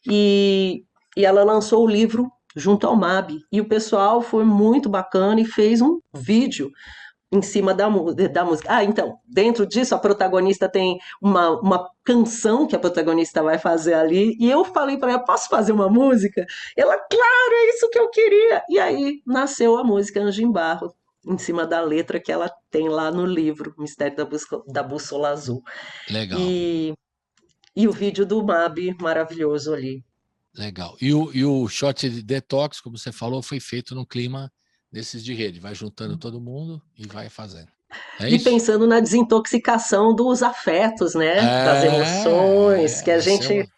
e ela lançou o livro junto ao MAB, e o pessoal foi muito bacana e fez um vídeo em cima da música. Então, dentro disso, a protagonista tem uma canção que a protagonista vai fazer ali, e eu falei para ela, posso fazer uma música? Ela, claro, é isso que eu queria! E aí nasceu a música Anjo em Barro, em cima da letra que ela tem lá no livro, Mistério da Bússola Azul. Legal. E o vídeo do MAB maravilhoso ali. Legal. E o Shot de Detox, como você falou, foi feito no clima desses de rede. Vai juntando todo mundo e vai fazendo. E pensando na desintoxicação dos afetos, né? Das emoções, que a gente...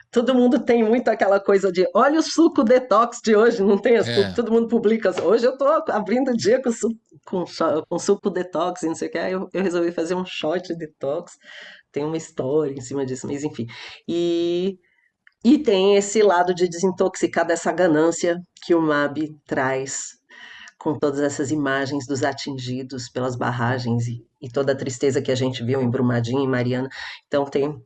Todo mundo tem muito aquela coisa de, olha o suco detox de hoje, não tem? Todo mundo publica. Hoje eu tô abrindo o dia com suco detox e não sei o que. Aí eu resolvi fazer um shot detox. Tem uma história em cima disso, mas enfim. E tem esse lado de desintoxicar dessa ganância que o MAB traz com todas essas imagens dos atingidos pelas barragens e toda a tristeza que a gente viu em Brumadinho e Mariana. Então tem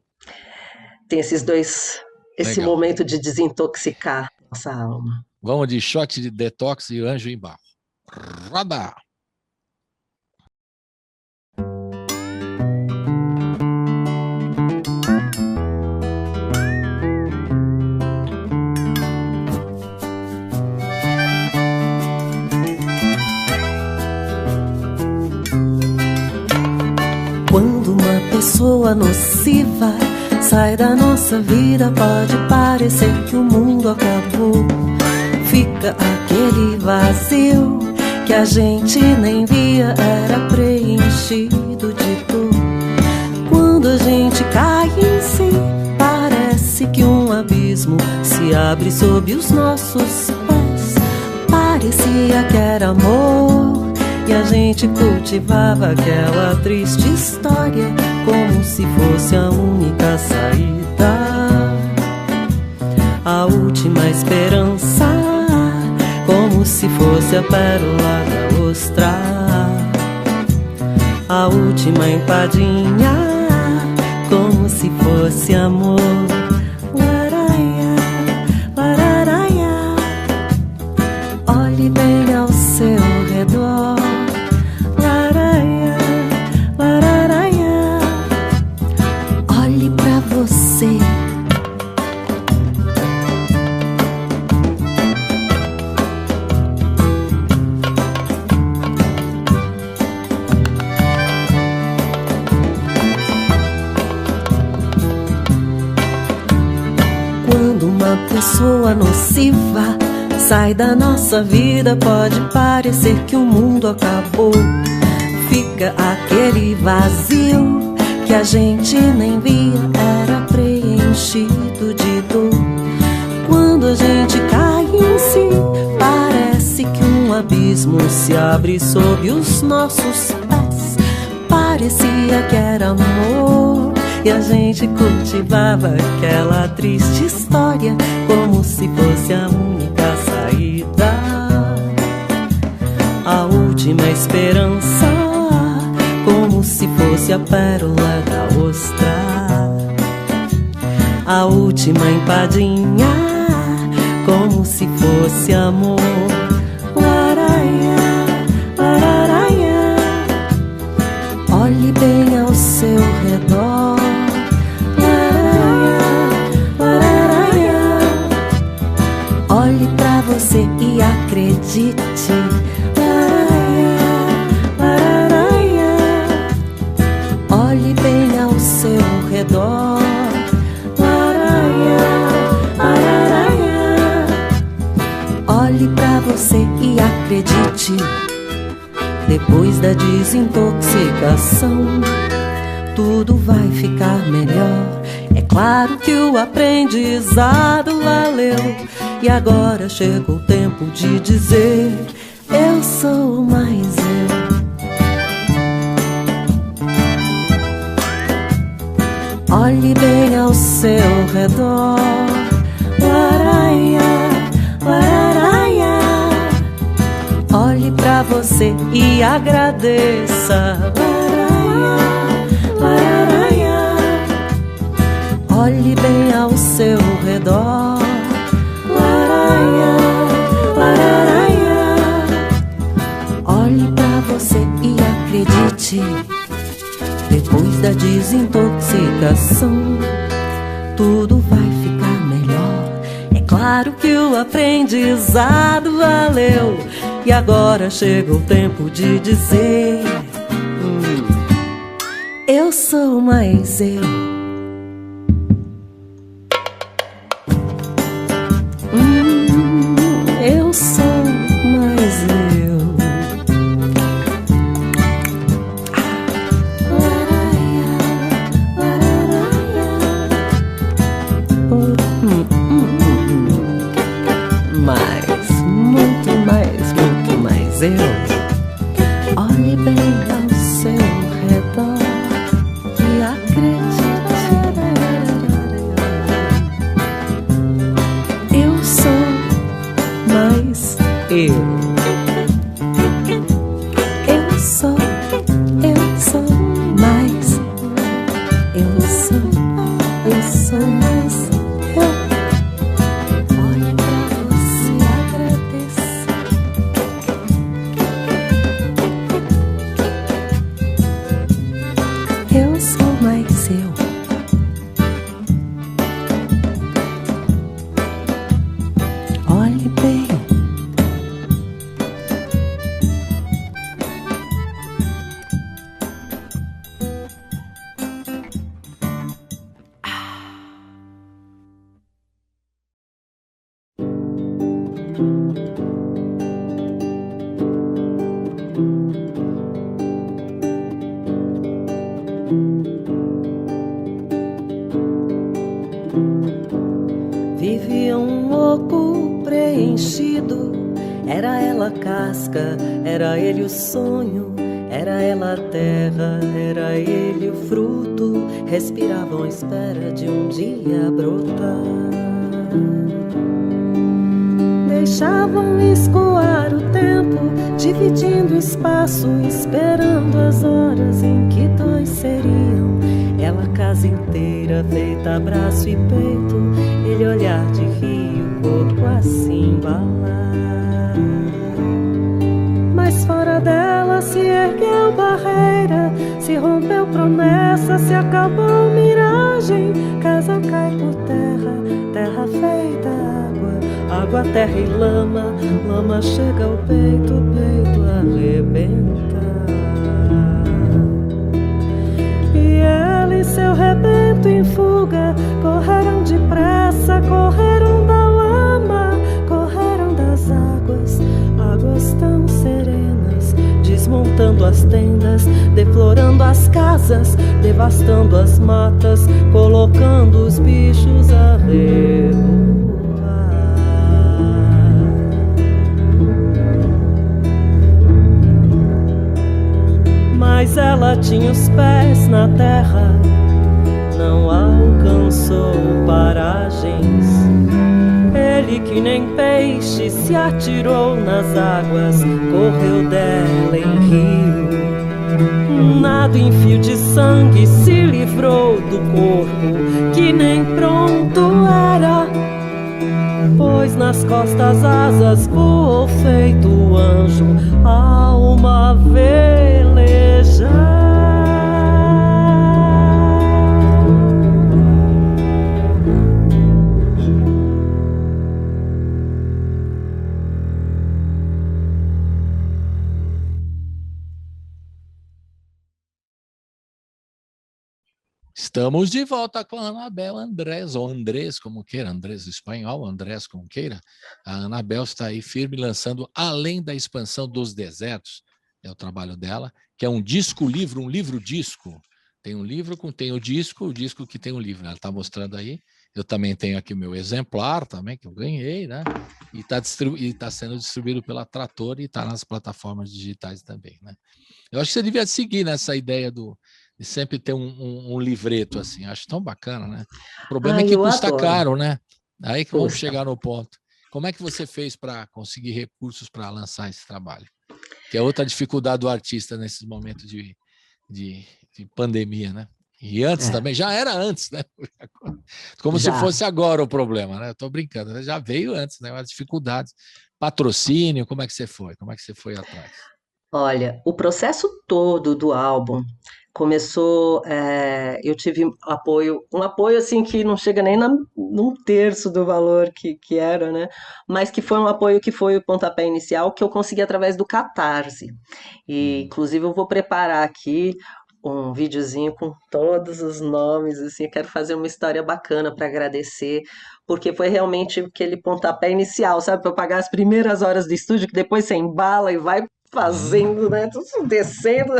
esses dois... Esse Legal. momento de desintoxicar nossa alma. Vamos de Shot de Detox e Anjo em Barro. Roda! Quando uma pessoa nociva sai da nossa vida, pode parecer que o mundo acabou. Fica aquele vazio que a gente nem via, era preenchido de dor. Quando a gente cai em si, parece que um abismo se abre sob os nossos pés. Parecia que era amor e a gente cultivava aquela triste história como se fosse a única saída, a última esperança, como se fosse a pérola da ostra, a última empadinha, como se fosse amor. Laraia, lararaia. Olhe bem ao seu redor. Laraia, lararaia. Olhe pra você. Quando uma pessoa nociva sai da nossa vida, pode parecer que o mundo acabou. Fica aquele vazio que a gente nem via, era preenchido de dor. Quando a gente cai em si, parece que um abismo se abre sob os nossos pés. Parecia que era amor e a gente cultivava aquela triste história como se fosse a única saída, a última esperança, como se fosse a pérola da ostra, a última empadinha, como como se fosse amor. Olhe bem ao seu redor. Olhe pra você e acredite. Olhe bem ao seu redor. Olhe pra você e acredite. Depois da desintoxicação, tudo vai ficar melhor. É claro que o aprendizado valeu. E agora chegou o tempo de dizer: eu sou mais eu. Olhe bem ao seu redor. Olhe pra você e agradeça. Olhe bem ao seu redor. Olhe pra você e acredite. Depois da desintoxicação, tudo vai ficar melhor. É claro que o aprendizado valeu. E agora chega o tempo de dizer: eu sou mais eu. Eu sou mais eu. Eu. Olhe bem ao seu redor e acredite. Eu sou mais eu. Eu sou mais. Eu sou mais eu. Olhe pra você e agradeça. Eu sou mais eu. Olhe bem. Vivia um oco preenchido. Era ela a casca, era ele o sonho. Era ela a terra, era ele o fruto. Respiravam à espera de um dia brotar. Deixavam escoar o tempo, dividindo o espaço, esperando as horas em que dois seriam. Ela a casa inteira, feita braço e peito. Ele olhar de rio, corpo assim embalar. Mas fora dela se ergueu barreira, se rompeu promessa, se acabou miragem. Casa cai por terra, terra feita água, água, terra e lama. Lama chega ao peito, peito arrebenta. E ela e seu rebento em fuga correram depressa, correram da lama, correram das águas, águas tão serenas, desmontando as tendas, deflorando as casas, devastando as matas, colocando os bichos a revoar. Mas ela tinha os pés na terra, não alcançou paragens. Ele que nem peixe se atirou nas águas, correu dela em rio. Nado em fio de sangue se livrou do corpo que nem pronto era, pois nas costas postas asas, voou feito anjo, alma velejar. Estamos de volta com a Anabel Andrés, ou Andrés, como queira, Andrés espanhol, Andrés como queira. A Anabel está aí firme, lançando Além da Expansão dos Desertos, é o trabalho dela, que é um disco-livro, um livro-disco. Tem um livro, tem o disco que tem um livro. Ela está mostrando aí. Eu também tenho aqui o meu exemplar, também, que eu ganhei, né? E está sendo distribuído pela Trator e está nas plataformas digitais também, né? Eu acho que você devia seguir nessa ideia de sempre ter um livreto assim, acho tão bacana, né? O problema é que Eu custa adoro. caro, né? Aí que vamos Custa. chegar no ponto. Como é que você fez para conseguir recursos para lançar esse trabalho? Que é outra dificuldade do artista nesses momentos de pandemia, né? E antes também, já era antes, né? Como se fosse agora o problema, né? Eu tô brincando, né? Já veio antes, né? As dificuldades. Patrocínio, como é que você foi? Como é que você foi atrás? Olha, o processo todo do álbum começou, eu tive um apoio assim que não chega nem num terço do valor que era, né? Mas que foi um apoio que foi o pontapé inicial que eu consegui através do Catarse. E, inclusive, eu vou preparar aqui um videozinho com todos os nomes, assim, eu quero fazer uma história bacana para agradecer, porque foi realmente aquele pontapé inicial, sabe? Para pagar as primeiras horas de estúdio, que depois você embala e vai fazendo, né? Tudo descendo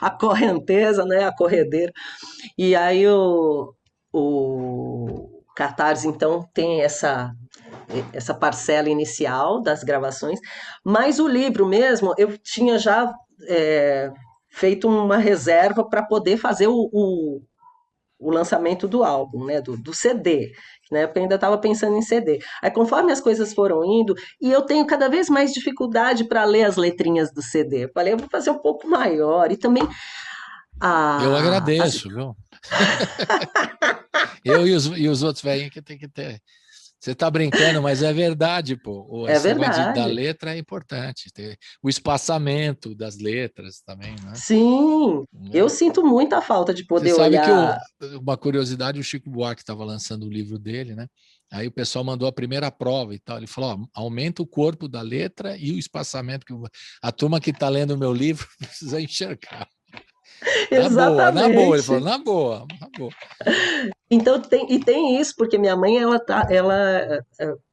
a correnteza, né? A corredeira. E aí o Catarse, então, tem essa parcela inicial das gravações, mas o livro mesmo, eu tinha já feito uma reserva para poder fazer o lançamento do álbum, né, do CD, né, porque eu ainda estava pensando em CD. Aí, conforme as coisas foram indo, e eu tenho cada vez mais dificuldade para ler as letrinhas do CD, eu falei, eu vou fazer um pouco maior, e também Eu as agradeço, viu? Eu e os outros velhinhos que tem que ter. Você está brincando, mas é verdade, pô. é Esse negócio da verdade. letra é importante. Ter o espaçamento das letras também, né? Sim, eu sinto muita falta de Você poder sabe que olhar. uma curiosidade, o Chico Buarque estava lançando o livro dele, né? Aí o pessoal mandou a primeira prova e tal. Ele falou: ó, aumenta o corpo da letra e o espaçamento. A turma que está lendo o meu livro precisa enxergar. Na boa, na boa. Ele falou: Exatamente. na boa, na boa. Então tem isso, porque minha mãe ela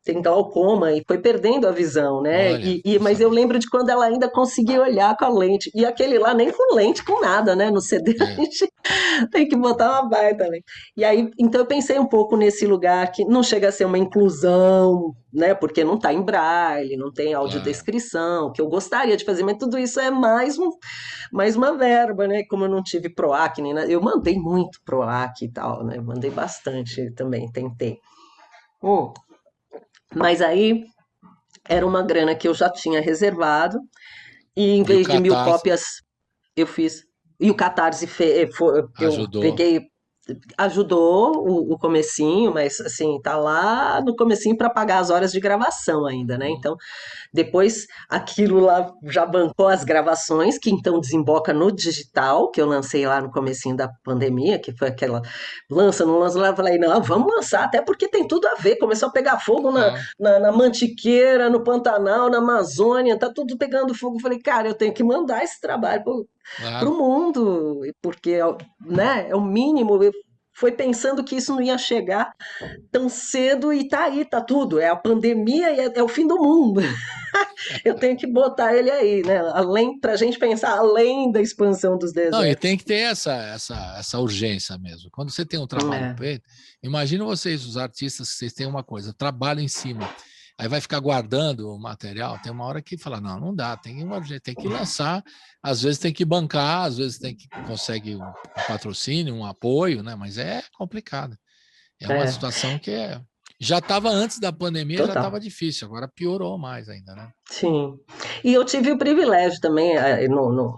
tem glaucoma e foi perdendo a visão, né? Olha, não Mas eu sabia. lembro de quando ela ainda conseguia olhar com a lente. E aquele lá nem com lente, com nada, né? No CD a É, gente tem que botar uma baita lente. E aí, então eu pensei um pouco nesse lugar que não chega a ser uma inclusão, né? Porque não está em braille, não tem claro. audiodescrição, que eu gostaria de fazer, mas tudo isso é mais uma verba, né? Como eu não tive PROAC nem nada, eu mandei muito PROAC e tal, né? Mandei bastante também, tentei. Hum. Mas aí era uma grana que eu já tinha reservado, e em E o vez de 1.000 Catarse cópias eu fiz. E o Catarse, eu ajudou. peguei, ajudou o comecinho, mas assim, tá lá no comecinho para pagar as horas de gravação ainda, né? Então, depois aquilo lá já bancou as gravações, que então desemboca no digital, que eu lancei lá no comecinho da pandemia, que foi aquela lança, não lança, lá eu falei, não, vamos lançar, até porque tem tudo a ver, começou a pegar fogo Claro, na Mantiqueira, no Pantanal, na Amazônia, tá tudo pegando fogo. Eu falei, cara, eu tenho que mandar esse trabalho para claro. o mundo, porque né, é o mínimo. Foi pensando que isso não ia chegar tão cedo e tá aí, tá tudo. É a pandemia e é o fim do mundo. Eu tenho que botar ele aí, né? Além, para a gente pensar além da expansão dos Não, e desertos. tem que ter essa urgência mesmo. Quando você tem um trabalho É, feito, imagina vocês, os artistas, vocês têm uma coisa, trabalho em cima. Aí vai ficar guardando o material, tem uma hora que fala, não, não dá, tem que lançar, às vezes tem que bancar, às vezes tem que consegue um patrocínio, um apoio, né? Mas é complicado. É uma é. situação que é. Já estava antes da pandemia, já Total. estava difícil, agora piorou mais ainda, né? Sim. E eu tive o privilégio também,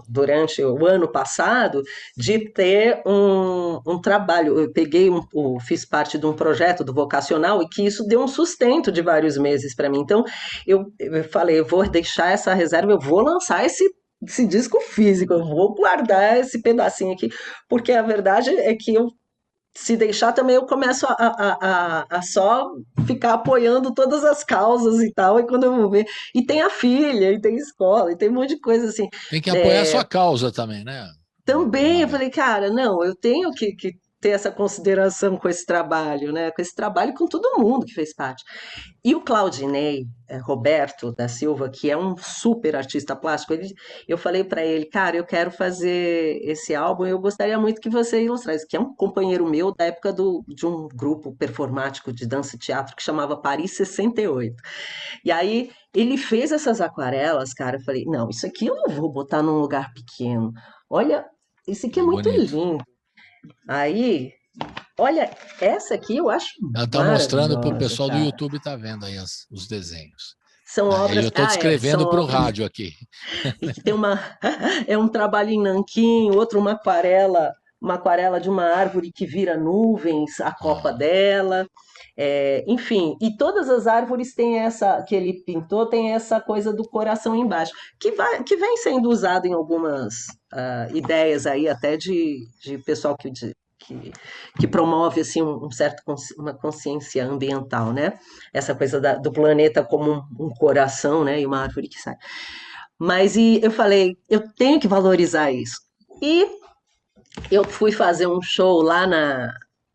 durante o ano passado, de ter um trabalho. Eu peguei, fiz parte de um projeto do vocacional e que isso deu um sustento de vários meses para mim. Então, eu falei, eu vou deixar essa reserva, eu vou lançar esse disco físico, eu vou guardar esse pedacinho aqui, porque a verdade é que se deixar também eu começo a só ficar apoiando todas as causas e tal, e quando eu vou ver. E tem a filha, e tem escola, e tem um monte de coisa assim. Tem que apoiar a sua causa também, né? Também eu Anabel? falei, cara, não, eu tenho que ter essa consideração com esse trabalho, né? Com esse trabalho e com todo mundo que fez parte. E o Claudinei Roberto da Silva, que é um super artista plástico, eu falei para ele, cara, eu quero fazer esse álbum, eu gostaria muito que você ilustrasse, que é um companheiro meu da época de um grupo performático de dança e teatro que chamava Paris 68. E aí ele fez essas aquarelas, cara, eu falei, não, isso aqui eu não vou botar num lugar pequeno. Olha, isso aqui é muito Bonito. lindo. Aí, olha, essa aqui eu acho Ela está mostrando para o maravilhosa, pessoal do cara. YouTube, tá vendo aí os desenhos. São E obras. eu estou descrevendo São para o obras. rádio aqui. E que tem é um trabalho em nanquim, outro uma aquarela de uma árvore que vira nuvens, a copa Ah, dela. Enfim, e todas as árvores têm que ele pintou, tem essa coisa do coração embaixo, que vem sendo usado em algumas ideias aí, até de pessoal que promove assim uma consciência ambiental, né? Essa coisa do planeta como um coração, né? E uma árvore que sai. Eu falei, eu tenho que valorizar isso. E eu fui fazer um show lá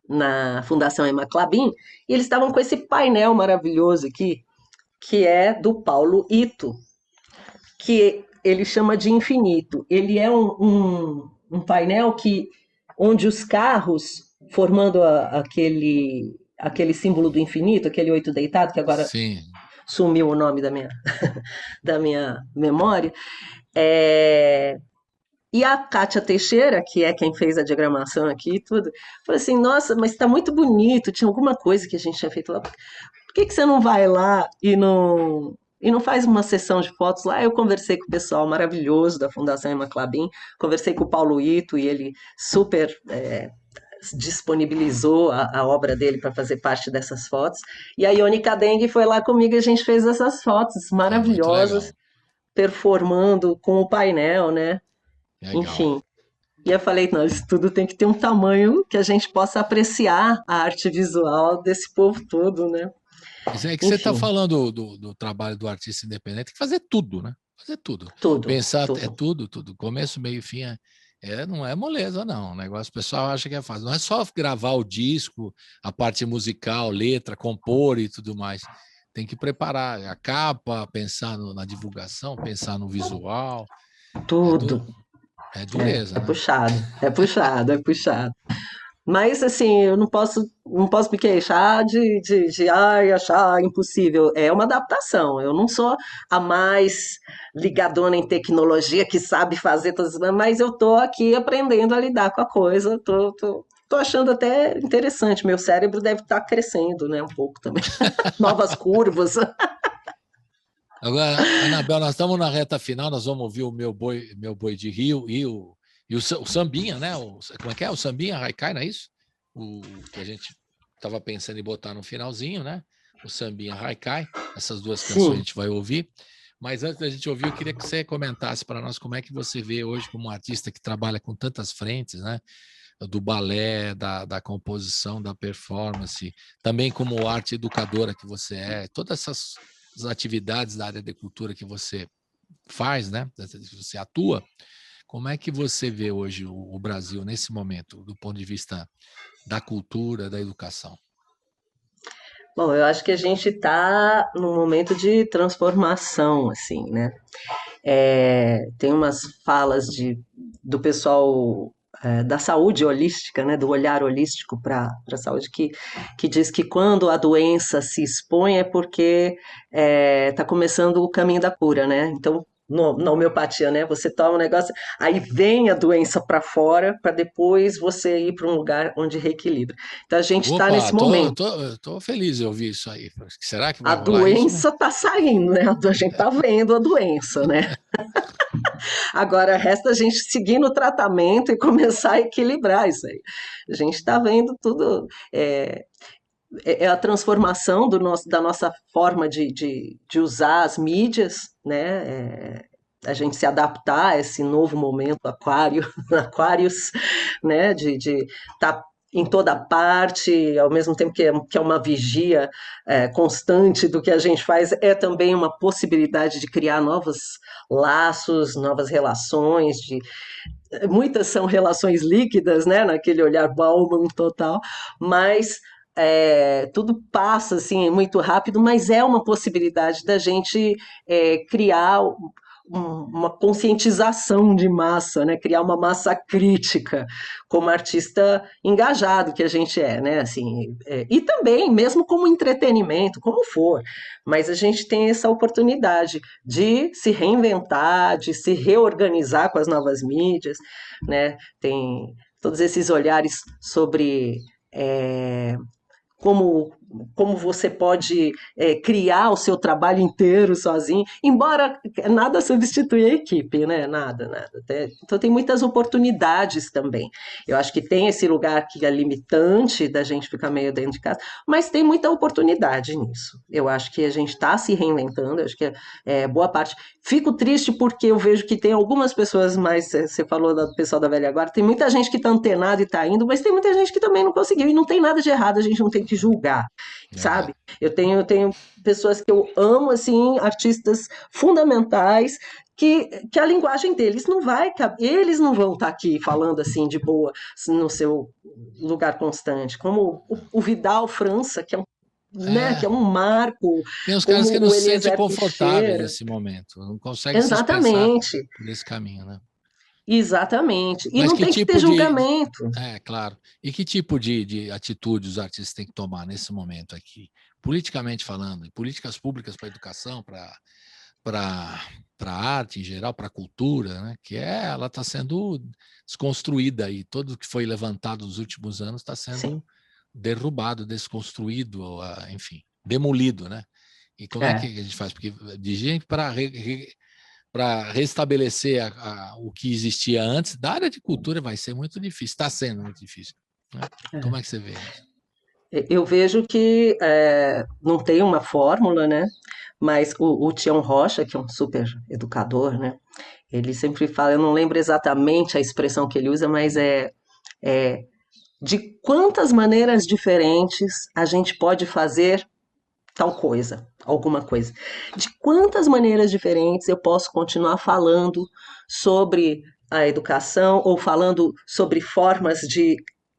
na Fundação Emma Clabin, e eles estavam com esse painel maravilhoso aqui, que é do Paulo Ito, que ele chama de Infinito. Ele é um painel onde os carros, formando aquele símbolo do infinito, aquele oito deitado, que agora sim. sumiu o nome da minha memória. E a Kátia Teixeira, que é quem fez a diagramação aqui e tudo, falou assim, nossa, mas está muito bonito, tinha alguma coisa que a gente tinha feito lá. Por que você não vai lá e não faz uma sessão de fotos lá? Eu conversei com o pessoal maravilhoso da Fundação Emma Clabin, conversei com o Paulo Ito e ele super disponibilizou a obra dele para fazer parte dessas fotos. E a Ionica Dengue foi lá comigo e a gente fez essas fotos Muito legal. maravilhosas, performando com o painel, né? Legal. Enfim. E eu falei, não, isso tudo tem que ter um tamanho que a gente possa apreciar a arte visual desse povo todo, né? Mas é que você está Enfim. falando do trabalho do artista independente, tem que fazer tudo, né? Fazer tudo. Tudo, Pensar tudo. é tudo. Começo, meio e fim. Não é moleza, não. O negócio o pessoal acha que é fácil. Não é só gravar o disco, a parte musical, letra, compor e tudo mais. Tem que preparar a capa, pensar na divulgação, pensar no visual. Tudo. É dureza, né? É puxado. Mas, assim, eu não posso me queixar de achar impossível. É uma adaptação. Eu não sou a mais ligadona em tecnologia que sabe fazer todas as... Mas eu tô aqui aprendendo a lidar com a coisa. Tô achando até interessante. Meu cérebro deve estar crescendo, né? Um pouco também. Novas curvas. Agora, Anabel, nós estamos na reta final, nós vamos ouvir o Meu Boi de Rio e o Sambinha, né? Como é que é? O Sambinha Haikai, não é isso? O que a gente estava pensando em botar no finalzinho, né? O Sambinha Haikai, essas duas canções a gente vai ouvir. Mas antes da gente ouvir, eu queria que você comentasse para nós como é que você vê hoje como um artista que trabalha com tantas frentes, né? Do balé, da composição, da performance, também como arte educadora que você é, todas essas atividades da área de cultura que você faz, né? Que você atua. Como é que você vê hoje o Brasil nesse momento, do ponto de vista da cultura, da educação? Bom, eu acho que a gente está num momento de transformação, assim, né? Tem umas falas do pessoal da saúde holística, né? Do olhar holístico para a saúde, que diz que quando a doença se expõe é porque está começando o caminho da cura, né? Então, na homeopatia, né? Você toma um negócio, aí vem a doença para fora, para depois você ir para um lugar onde reequilibra. Então a gente está Opa, nesse momento. tô feliz de ouvir isso aí. Será que A vai rolar isso, né? doença está saindo, né? A gente está vendo a doença, né? Agora resta a gente seguir no tratamento e começar a equilibrar isso aí. A gente está vendo tudo. É a transformação da nossa forma de usar as mídias, né? A gente se adaptar a esse novo momento Aquários, né? De estar em toda parte, ao mesmo tempo que é uma vigia constante do que a gente faz, é também uma possibilidade de criar novos laços, novas relações, muitas são relações líquidas, né? Naquele olhar Bauman total, mas tudo passa assim muito rápido, mas é uma possibilidade da gente criar uma conscientização de massa, né? Criar uma massa crítica, como artista engajado que a gente né? Assim, e também, mesmo como entretenimento, como for, mas a gente tem essa oportunidade de se reinventar, de se reorganizar com as novas mídias, né? Tem todos esses olhares sobre como você pode criar o seu trabalho inteiro sozinho, embora nada substitui a equipe, né? Nada. Então tem muitas oportunidades também. Eu acho que tem esse lugar que é limitante da gente ficar meio dentro de casa, mas tem muita oportunidade nisso. Eu acho que a gente está se reinventando, eu acho que boa parte. Fico triste porque eu vejo que tem algumas pessoas, mas você falou do pessoal da velha guarda, tem muita gente que está antenada e está indo, mas tem muita gente que também não conseguiu, e não tem nada de errado, a gente não tem que julgar, sabe? Eu tenho pessoas que eu amo, assim, artistas fundamentais, que a linguagem deles não vai, eles não vão estar aqui falando assim de boa no seu lugar constante, como o Vidal França, que é um né, que é um marco, tem os como caras que não o se sentem Eliezer confortáveis Teixeira. nesse momento, não conseguem se expressar Exatamente, por esse caminho, né? exatamente. E Mas não que tem que ter tipo julgamento. claro. E que tipo de atitude os artistas têm que tomar nesse momento aqui? Politicamente falando, políticas públicas para a educação, para a arte em geral, para a cultura, né? Que ela está sendo desconstruída e tudo que foi levantado nos últimos anos está sendo Sim. derrubado, desconstruído, enfim, demolido, né? E como é que a gente faz? Porque de gente para restabelecer o que existia antes da área de cultura vai ser muito difícil, está sendo muito difícil, né? Como é que você vê isso? Eu vejo que não tem uma fórmula, né? Mas o Tião Rocha, que é um super educador, né? Ele sempre fala, eu não lembro exatamente a expressão que ele usa, mas é de quantas maneiras diferentes a gente pode fazer tal coisa, alguma coisa. De quantas maneiras diferentes eu posso continuar falando sobre a educação ou falando sobre formas de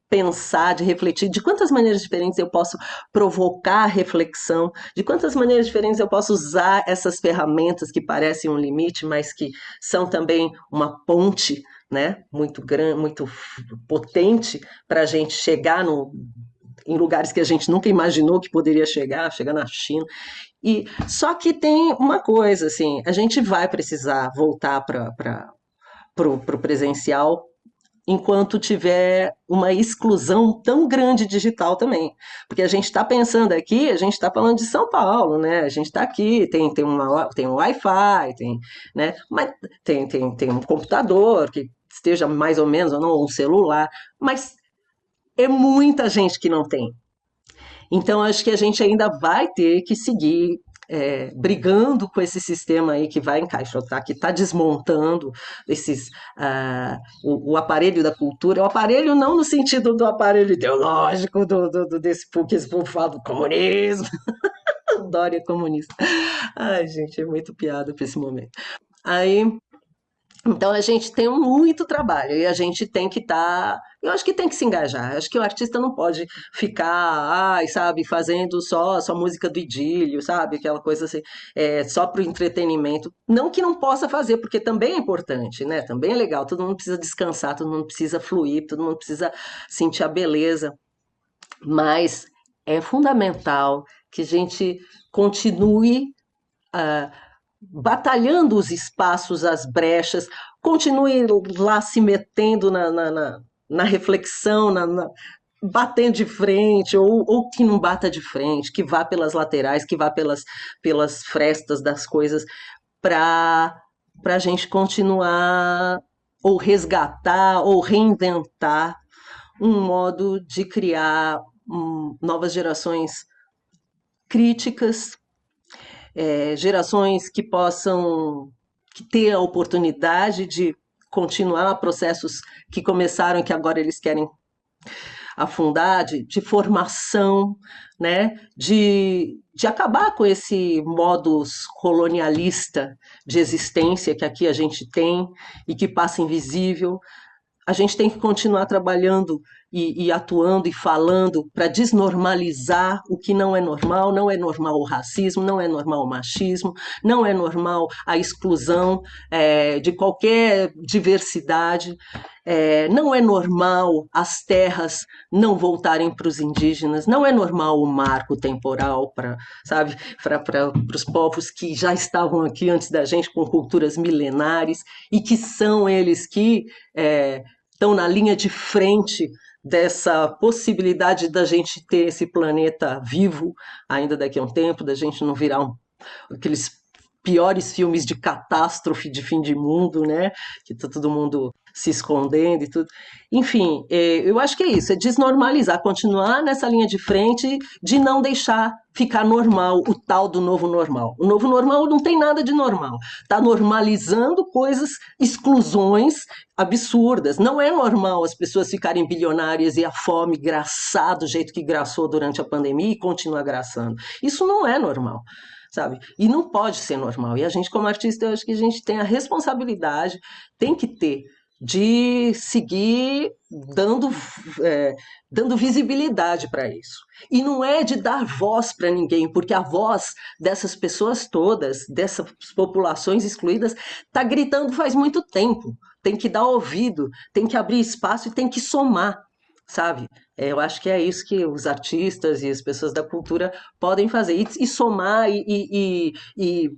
pensar, de refletir, de quantas maneiras diferentes eu posso provocar reflexão, de quantas maneiras diferentes eu posso usar essas ferramentas que parecem um limite, mas que são também uma ponte, né, muito grande, muito potente para a gente chegar em lugares que a gente nunca imaginou que poderia chegar na China. E só que tem uma coisa, assim, a gente vai precisar voltar para o presencial enquanto tiver uma exclusão tão grande digital também. Porque a gente está pensando aqui, a gente está falando de São Paulo, né? A gente está aqui, tem um Wi-Fi, né? Mas tem um computador que esteja mais ou menos, ou não, um celular, mas é muita gente que não tem. Então, acho que a gente ainda vai ter que seguir brigando com esse sistema aí que vai encaixotar, que está desmontando o aparelho da cultura, o aparelho não no sentido do aparelho ideológico, desse que esse povo fala do comunismo, Dória comunista. Ai, gente, é muito piada para esse momento. Aí, então a gente tem muito trabalho e a gente tem que estar. Eu acho que tem que se engajar. Eu acho que o artista não pode ficar, sabe, fazendo só música do idílio, sabe, aquela coisa assim, só para o entretenimento. Não que não possa fazer, porque também é importante, né? Também é legal. Todo mundo precisa descansar, todo mundo precisa fluir, todo mundo precisa sentir a beleza. Mas é fundamental que a gente continue batalhando os espaços, as brechas, continue lá se metendo na reflexão, batendo de frente, ou que não bata de frente, que vá pelas laterais, que vá pelas frestas das coisas, para a gente continuar, ou resgatar, ou reinventar um modo de criar novas gerações críticas, gerações que possam ter a oportunidade de continuar processos que começaram e que agora eles querem afundar, de formação, né? de acabar com esse modus colonialista de existência que aqui a gente tem e que passa invisível. A gente tem que continuar trabalhando e atuando e falando para desnormalizar o que não é normal. Não é normal o racismo, não é normal o machismo, não é normal a exclusão de qualquer diversidade. Não é normal as terras não voltarem para os indígenas, não é normal o marco temporal para os povos que já estavam aqui antes da gente com culturas milenares e que são eles que estão na linha de frente dessa possibilidade da gente ter esse planeta vivo ainda daqui a um tempo, da gente não virar aqueles piores filmes de catástrofe, de fim de mundo, né? Que tá todo mundo se escondendo e tudo. Enfim, eu acho que é isso, é desnormalizar, continuar nessa linha de frente, de não deixar ficar normal o tal do novo normal. O novo normal não tem nada de normal. Está normalizando coisas, exclusões absurdas. Não é normal as pessoas ficarem bilionárias e a fome graçar do jeito que graçou durante a pandemia e continua graçando. Isso não é normal. Sabe? E não pode ser normal. E a gente, como artista, eu acho que a gente tem a responsabilidade, tem que ter, de seguir dando visibilidade para isso. E não é de dar voz para ninguém, porque a voz dessas pessoas todas, dessas populações excluídas, está gritando faz muito tempo. Tem que dar ouvido, tem que abrir espaço e tem que somar, sabe? Eu acho que é isso que os artistas e as pessoas da cultura podem fazer, e somar e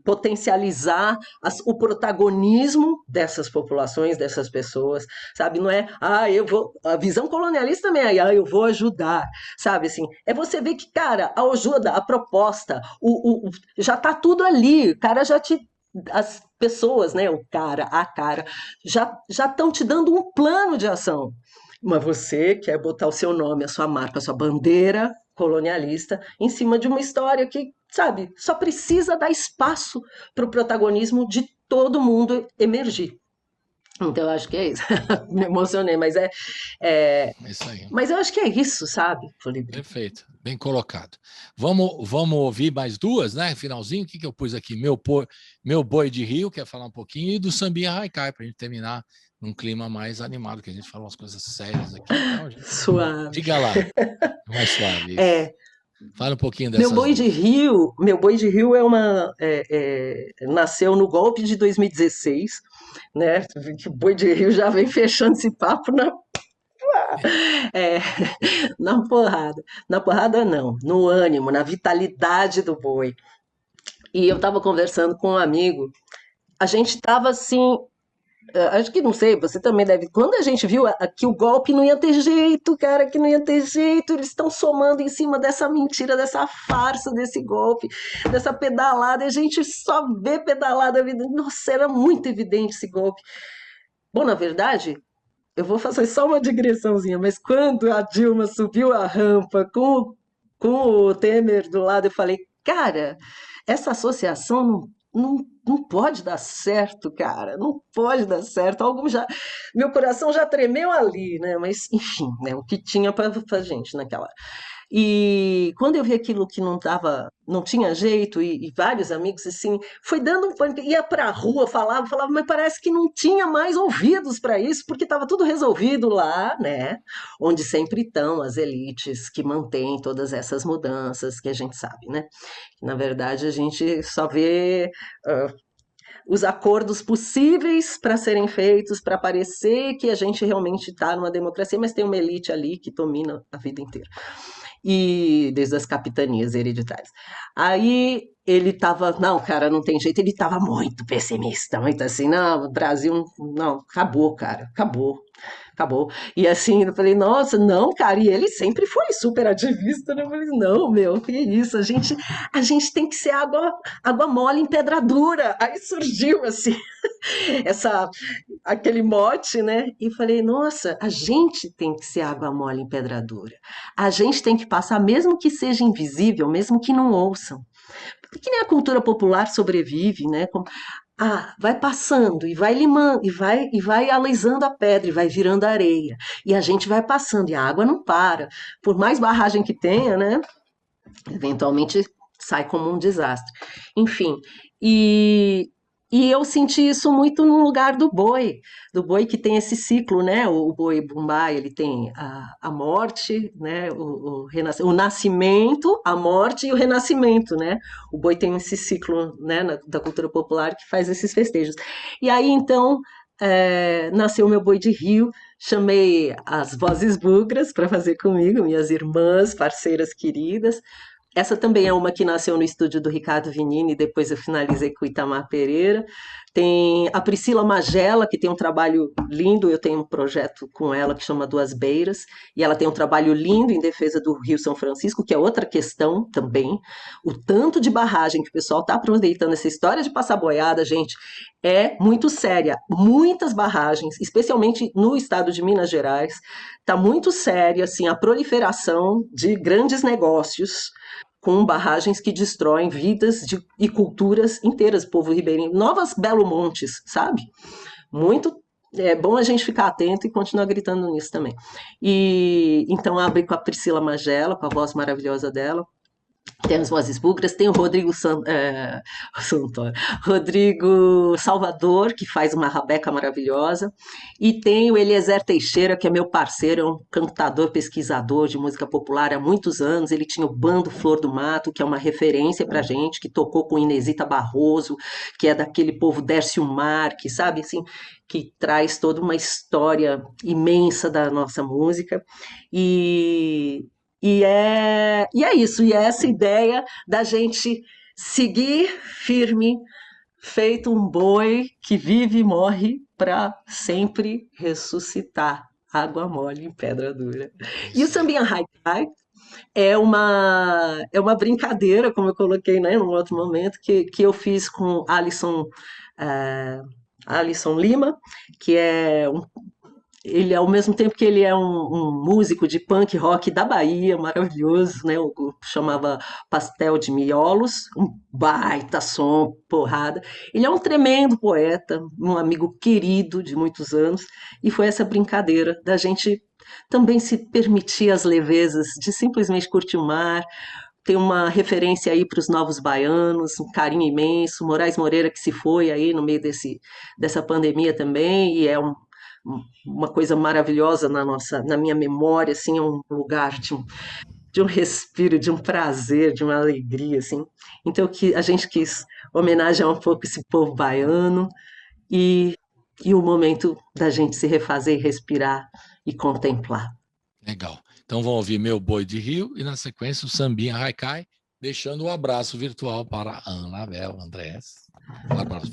potencializar o protagonismo dessas populações, dessas pessoas, sabe? Não é, a visão colonialista também é, eu vou ajudar, sabe? Assim, é você ver que, cara, a ajuda, a proposta, já está tudo ali, o cara já te... As pessoas, né, a cara, já estão te dando um plano de ação. Mas você quer botar o seu nome, a sua marca, a sua bandeira colonialista em cima de uma história que, sabe, só precisa dar espaço para o protagonismo de todo mundo emergir. Então, eu acho que é isso. Me emocionei, mas É isso aí. Mas eu acho que é isso, sabe, Felipe? Perfeito, bem colocado. Vamos ouvir mais duas, né? Finalzinho, o que eu pus aqui? Meu Boi de Rio, quer falar um pouquinho, e do Sambinha Haikai, para a gente terminar num clima mais animado, que a gente fala umas coisas sérias aqui. Então, gente... Suave. Diga lá, mais suave. Fala um pouquinho dessas Meu Boi de Rio nasceu no golpe de 2016, né? Que o Boi de Rio já vem fechando esse papo na porrada. Na porrada não, no ânimo, na vitalidade do boi. E eu estava conversando com um amigo, a gente estava assim... Acho que, não sei, você também deve... Quando a gente viu que o golpe não ia ter jeito, cara, que não ia ter jeito, eles estão somando em cima dessa mentira, dessa farsa, desse golpe, dessa pedalada, e a gente só vê pedalada. Nossa, era muito evidente esse golpe. Bom, na verdade, eu vou fazer só uma digressãozinha, mas quando a Dilma subiu a rampa com o Temer do lado, eu falei, cara, essa associação não pode dar certo, cara, não pode dar certo. Meu coração já tremeu ali, né? Mas, enfim, né? O que tinha para gente naquela... E quando eu vi aquilo que não tinha jeito, e vários amigos assim, foi dando um pânico, ia para a rua, falava, mas parece que não tinha mais ouvidos para isso, porque estava tudo resolvido lá, né? Onde sempre estão as elites que mantêm todas essas mudanças que a gente sabe, né? Na verdade, a gente só vê os acordos possíveis para serem feitos, para parecer que a gente realmente está numa democracia, mas tem uma elite ali que domina a vida inteira. e desde as capitanias hereditárias. Aí ele estava, não, cara, não tem jeito, ele estava muito pessimista, muito assim, não, o Brasil, não, acabou, cara, acabou. Acabou. E assim, eu falei, nossa, não, cara, e ele sempre foi super ativista, né? Eu falei, não, meu, que isso? A gente tem que ser água mole em pedra dura. Aí surgiu assim, aquele mote, né? E falei, nossa, a gente tem que ser água mole em pedra dura. A gente tem que passar, mesmo que seja invisível, mesmo que não ouçam. Que nem a cultura popular sobrevive, né? Vai passando e vai limando e vai alisando a pedra e vai virando areia. E a gente vai passando e a água não para. Por mais barragem que tenha, né? Eventualmente sai como um desastre. Enfim, e eu senti isso muito no lugar do boi que tem esse ciclo, né? O boi bumbá, ele tem a morte, né? O nascimento, a morte e o renascimento, né? O boi tem esse ciclo, né, da cultura popular que faz esses festejos. E aí, então, nasceu o meu boi de rio, chamei as vozes bugras para fazer comigo, minhas irmãs, parceiras queridas. Essa também é uma que nasceu no estúdio do Ricardo Vinini, depois eu finalizei com o Itamar Pereira. Tem a Priscila Magela, que tem um trabalho lindo, eu tenho um projeto com ela que chama Duas Beiras, e ela tem um trabalho lindo em defesa do Rio São Francisco, que é outra questão também. O tanto de barragem que o pessoal está aproveitando, essa história de passar boiada, gente, é muito séria. Muitas barragens, especialmente no estado de Minas Gerais, está muito séria assim, a proliferação de grandes negócios com barragens que destroem vidas e culturas inteiras do povo ribeirinho. Novas Belo Montes, sabe? Muito é bom a gente ficar atento e continuar gritando nisso também. E então abri com a Priscila Magela, com a voz maravilhosa dela. Tem as vozes bugras, tem o Rodrigo Rodrigo Salvador, que faz uma rabeca maravilhosa, e tem o Eliezer Teixeira, que é meu parceiro, é um cantador, pesquisador de música popular há muitos anos. Ele tinha o Bando Flor do Mato, que é uma referência pra gente, que tocou com Inesita Barroso, que é daquele povo Dércio Marques, sabe, assim, que traz toda uma história imensa da nossa música. E é isso, e é essa ideia da gente seguir firme, feito um boi que vive e morre para sempre ressuscitar. Água mole em pedra dura. E o sambinha haikai é uma brincadeira, como eu coloquei, né, num outro momento, que eu fiz com Alisson Lima, que é ele, ao mesmo tempo que ele é um músico de punk rock da Bahia, maravilhoso, né? Chamava Pastel de Miolos, um baita som, porrada. Ele é um tremendo poeta, um amigo querido de muitos anos, e foi essa brincadeira da gente também se permitir as levezas de simplesmente curtir o mar. Tem uma referência aí para os novos baianos, um carinho imenso. Moraes Moreira, que se foi aí no meio dessa pandemia também, e é uma coisa maravilhosa na minha memória, assim, é um lugar de um respiro, de um prazer, de uma alegria, assim. Então a gente quis homenagear um pouco esse povo baiano e o momento da gente se refazer, respirar e contemplar. Legal. Então vamos ouvir Meu Boi de Rio e na sequência o Sambinha Haikai, deixando o abraço virtual para Ana Bel Andrés. Faz um abraço.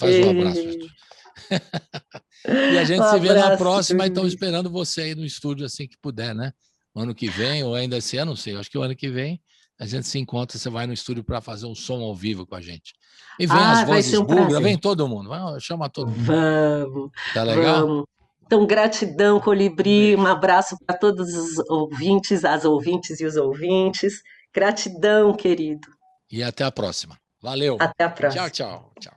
E a gente se vê na próxima, e estão esperando você aí no estúdio assim que puder, né? Ano que vem, ou ainda esse ano, não sei, acho que o ano que vem a gente se encontra, você vai no estúdio para fazer um som ao vivo com a gente. E vem as vozes bugras, vem todo mundo, chama todo mundo. Vamos. Tá legal? Vamos. Então, gratidão, Colibri, um abraço para todos os ouvintes, as ouvintes e os ouvintes. Gratidão, querido. E até a próxima. Valeu. Até a próxima. Tchau, tchau, tchau.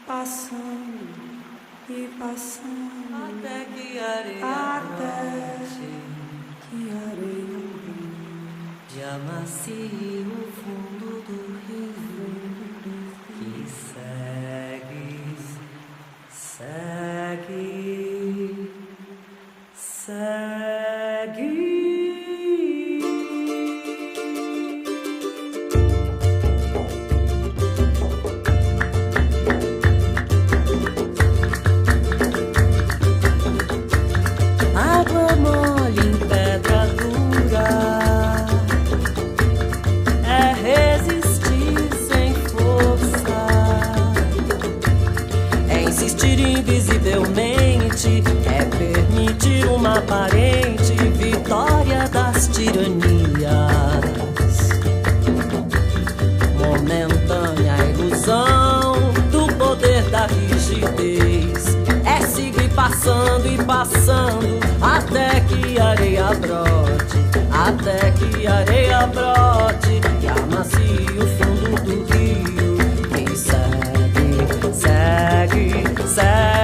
Passando e passando até que areia já macio o fundo do rio que segue. permitir uma aparente vitória das tiranias. Momentânea ilusão do poder da rigidez é seguir passando e passando até que a areia brote, até que a areia brote e amacie o fundo do rio. Quem segue, segue, segue.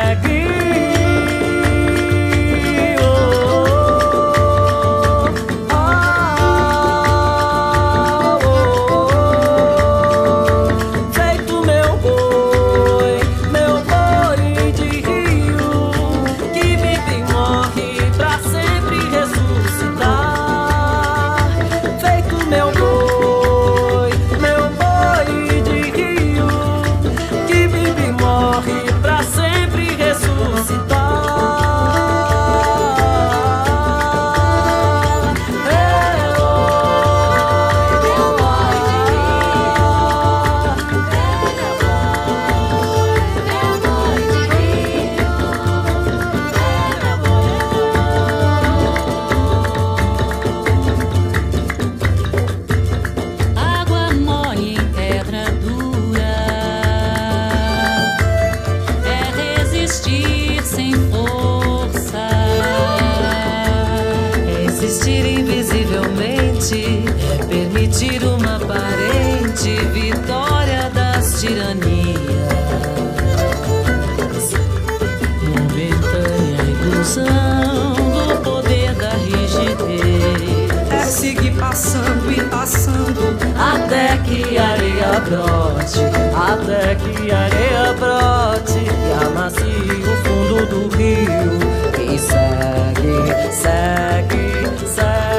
Até que a areia brote, até que a areia brote e amacie o fundo do rio. Quem segue, segue, segue.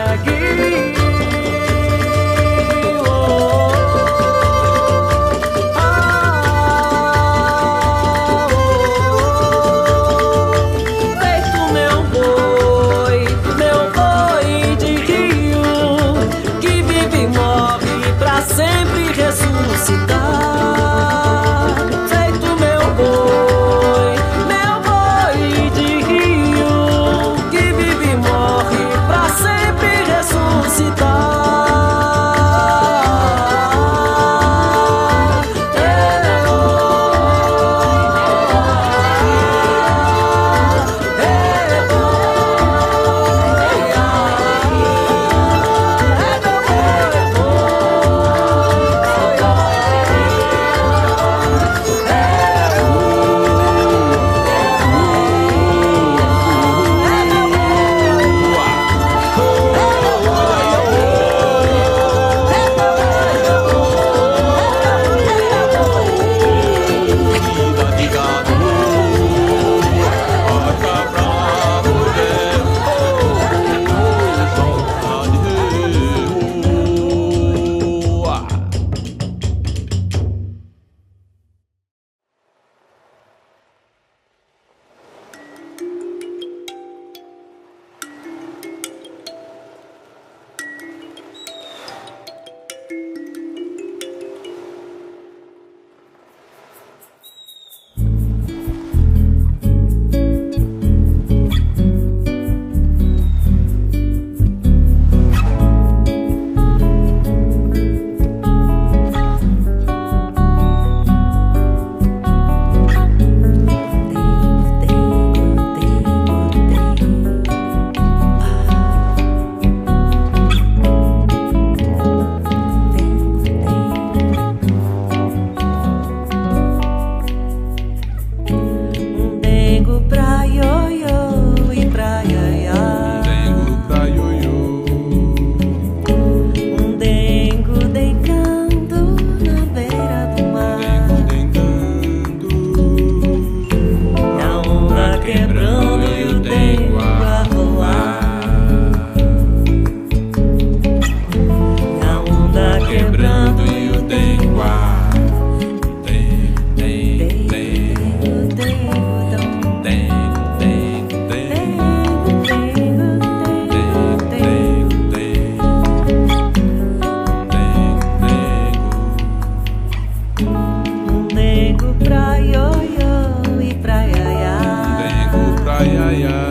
pra iaiá.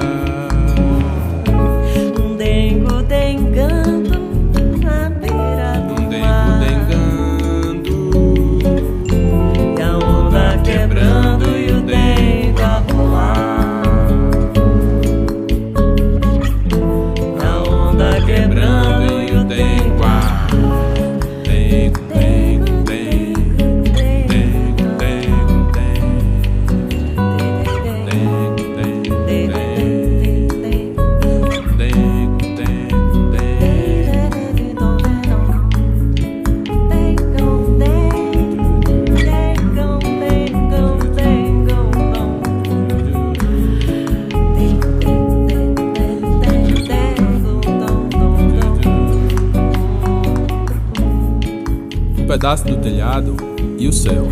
pedaço do telhado e o céu.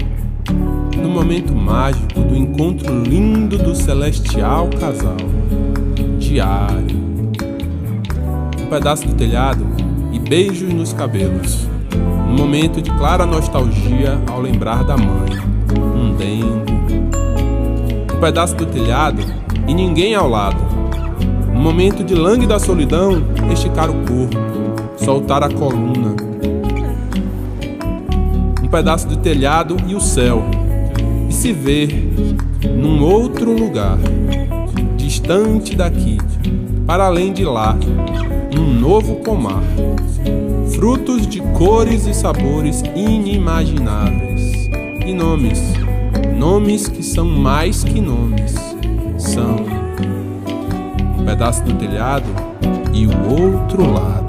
No momento mágico do encontro lindo do celestial casal. Diário. Um pedaço do telhado e beijos nos cabelos. No momento de clara nostalgia ao lembrar da mãe. Um dengo. Um pedaço do telhado e ninguém ao lado. No momento de lânguida solidão, esticar o corpo, soltar a coluna. Um pedaço do telhado e o céu. E se ver num outro lugar, distante daqui, para além de lá, num novo pomar. Frutos de cores e sabores inimagináveis. E nomes, nomes que são mais que nomes. São um pedaço do telhado e o outro lado.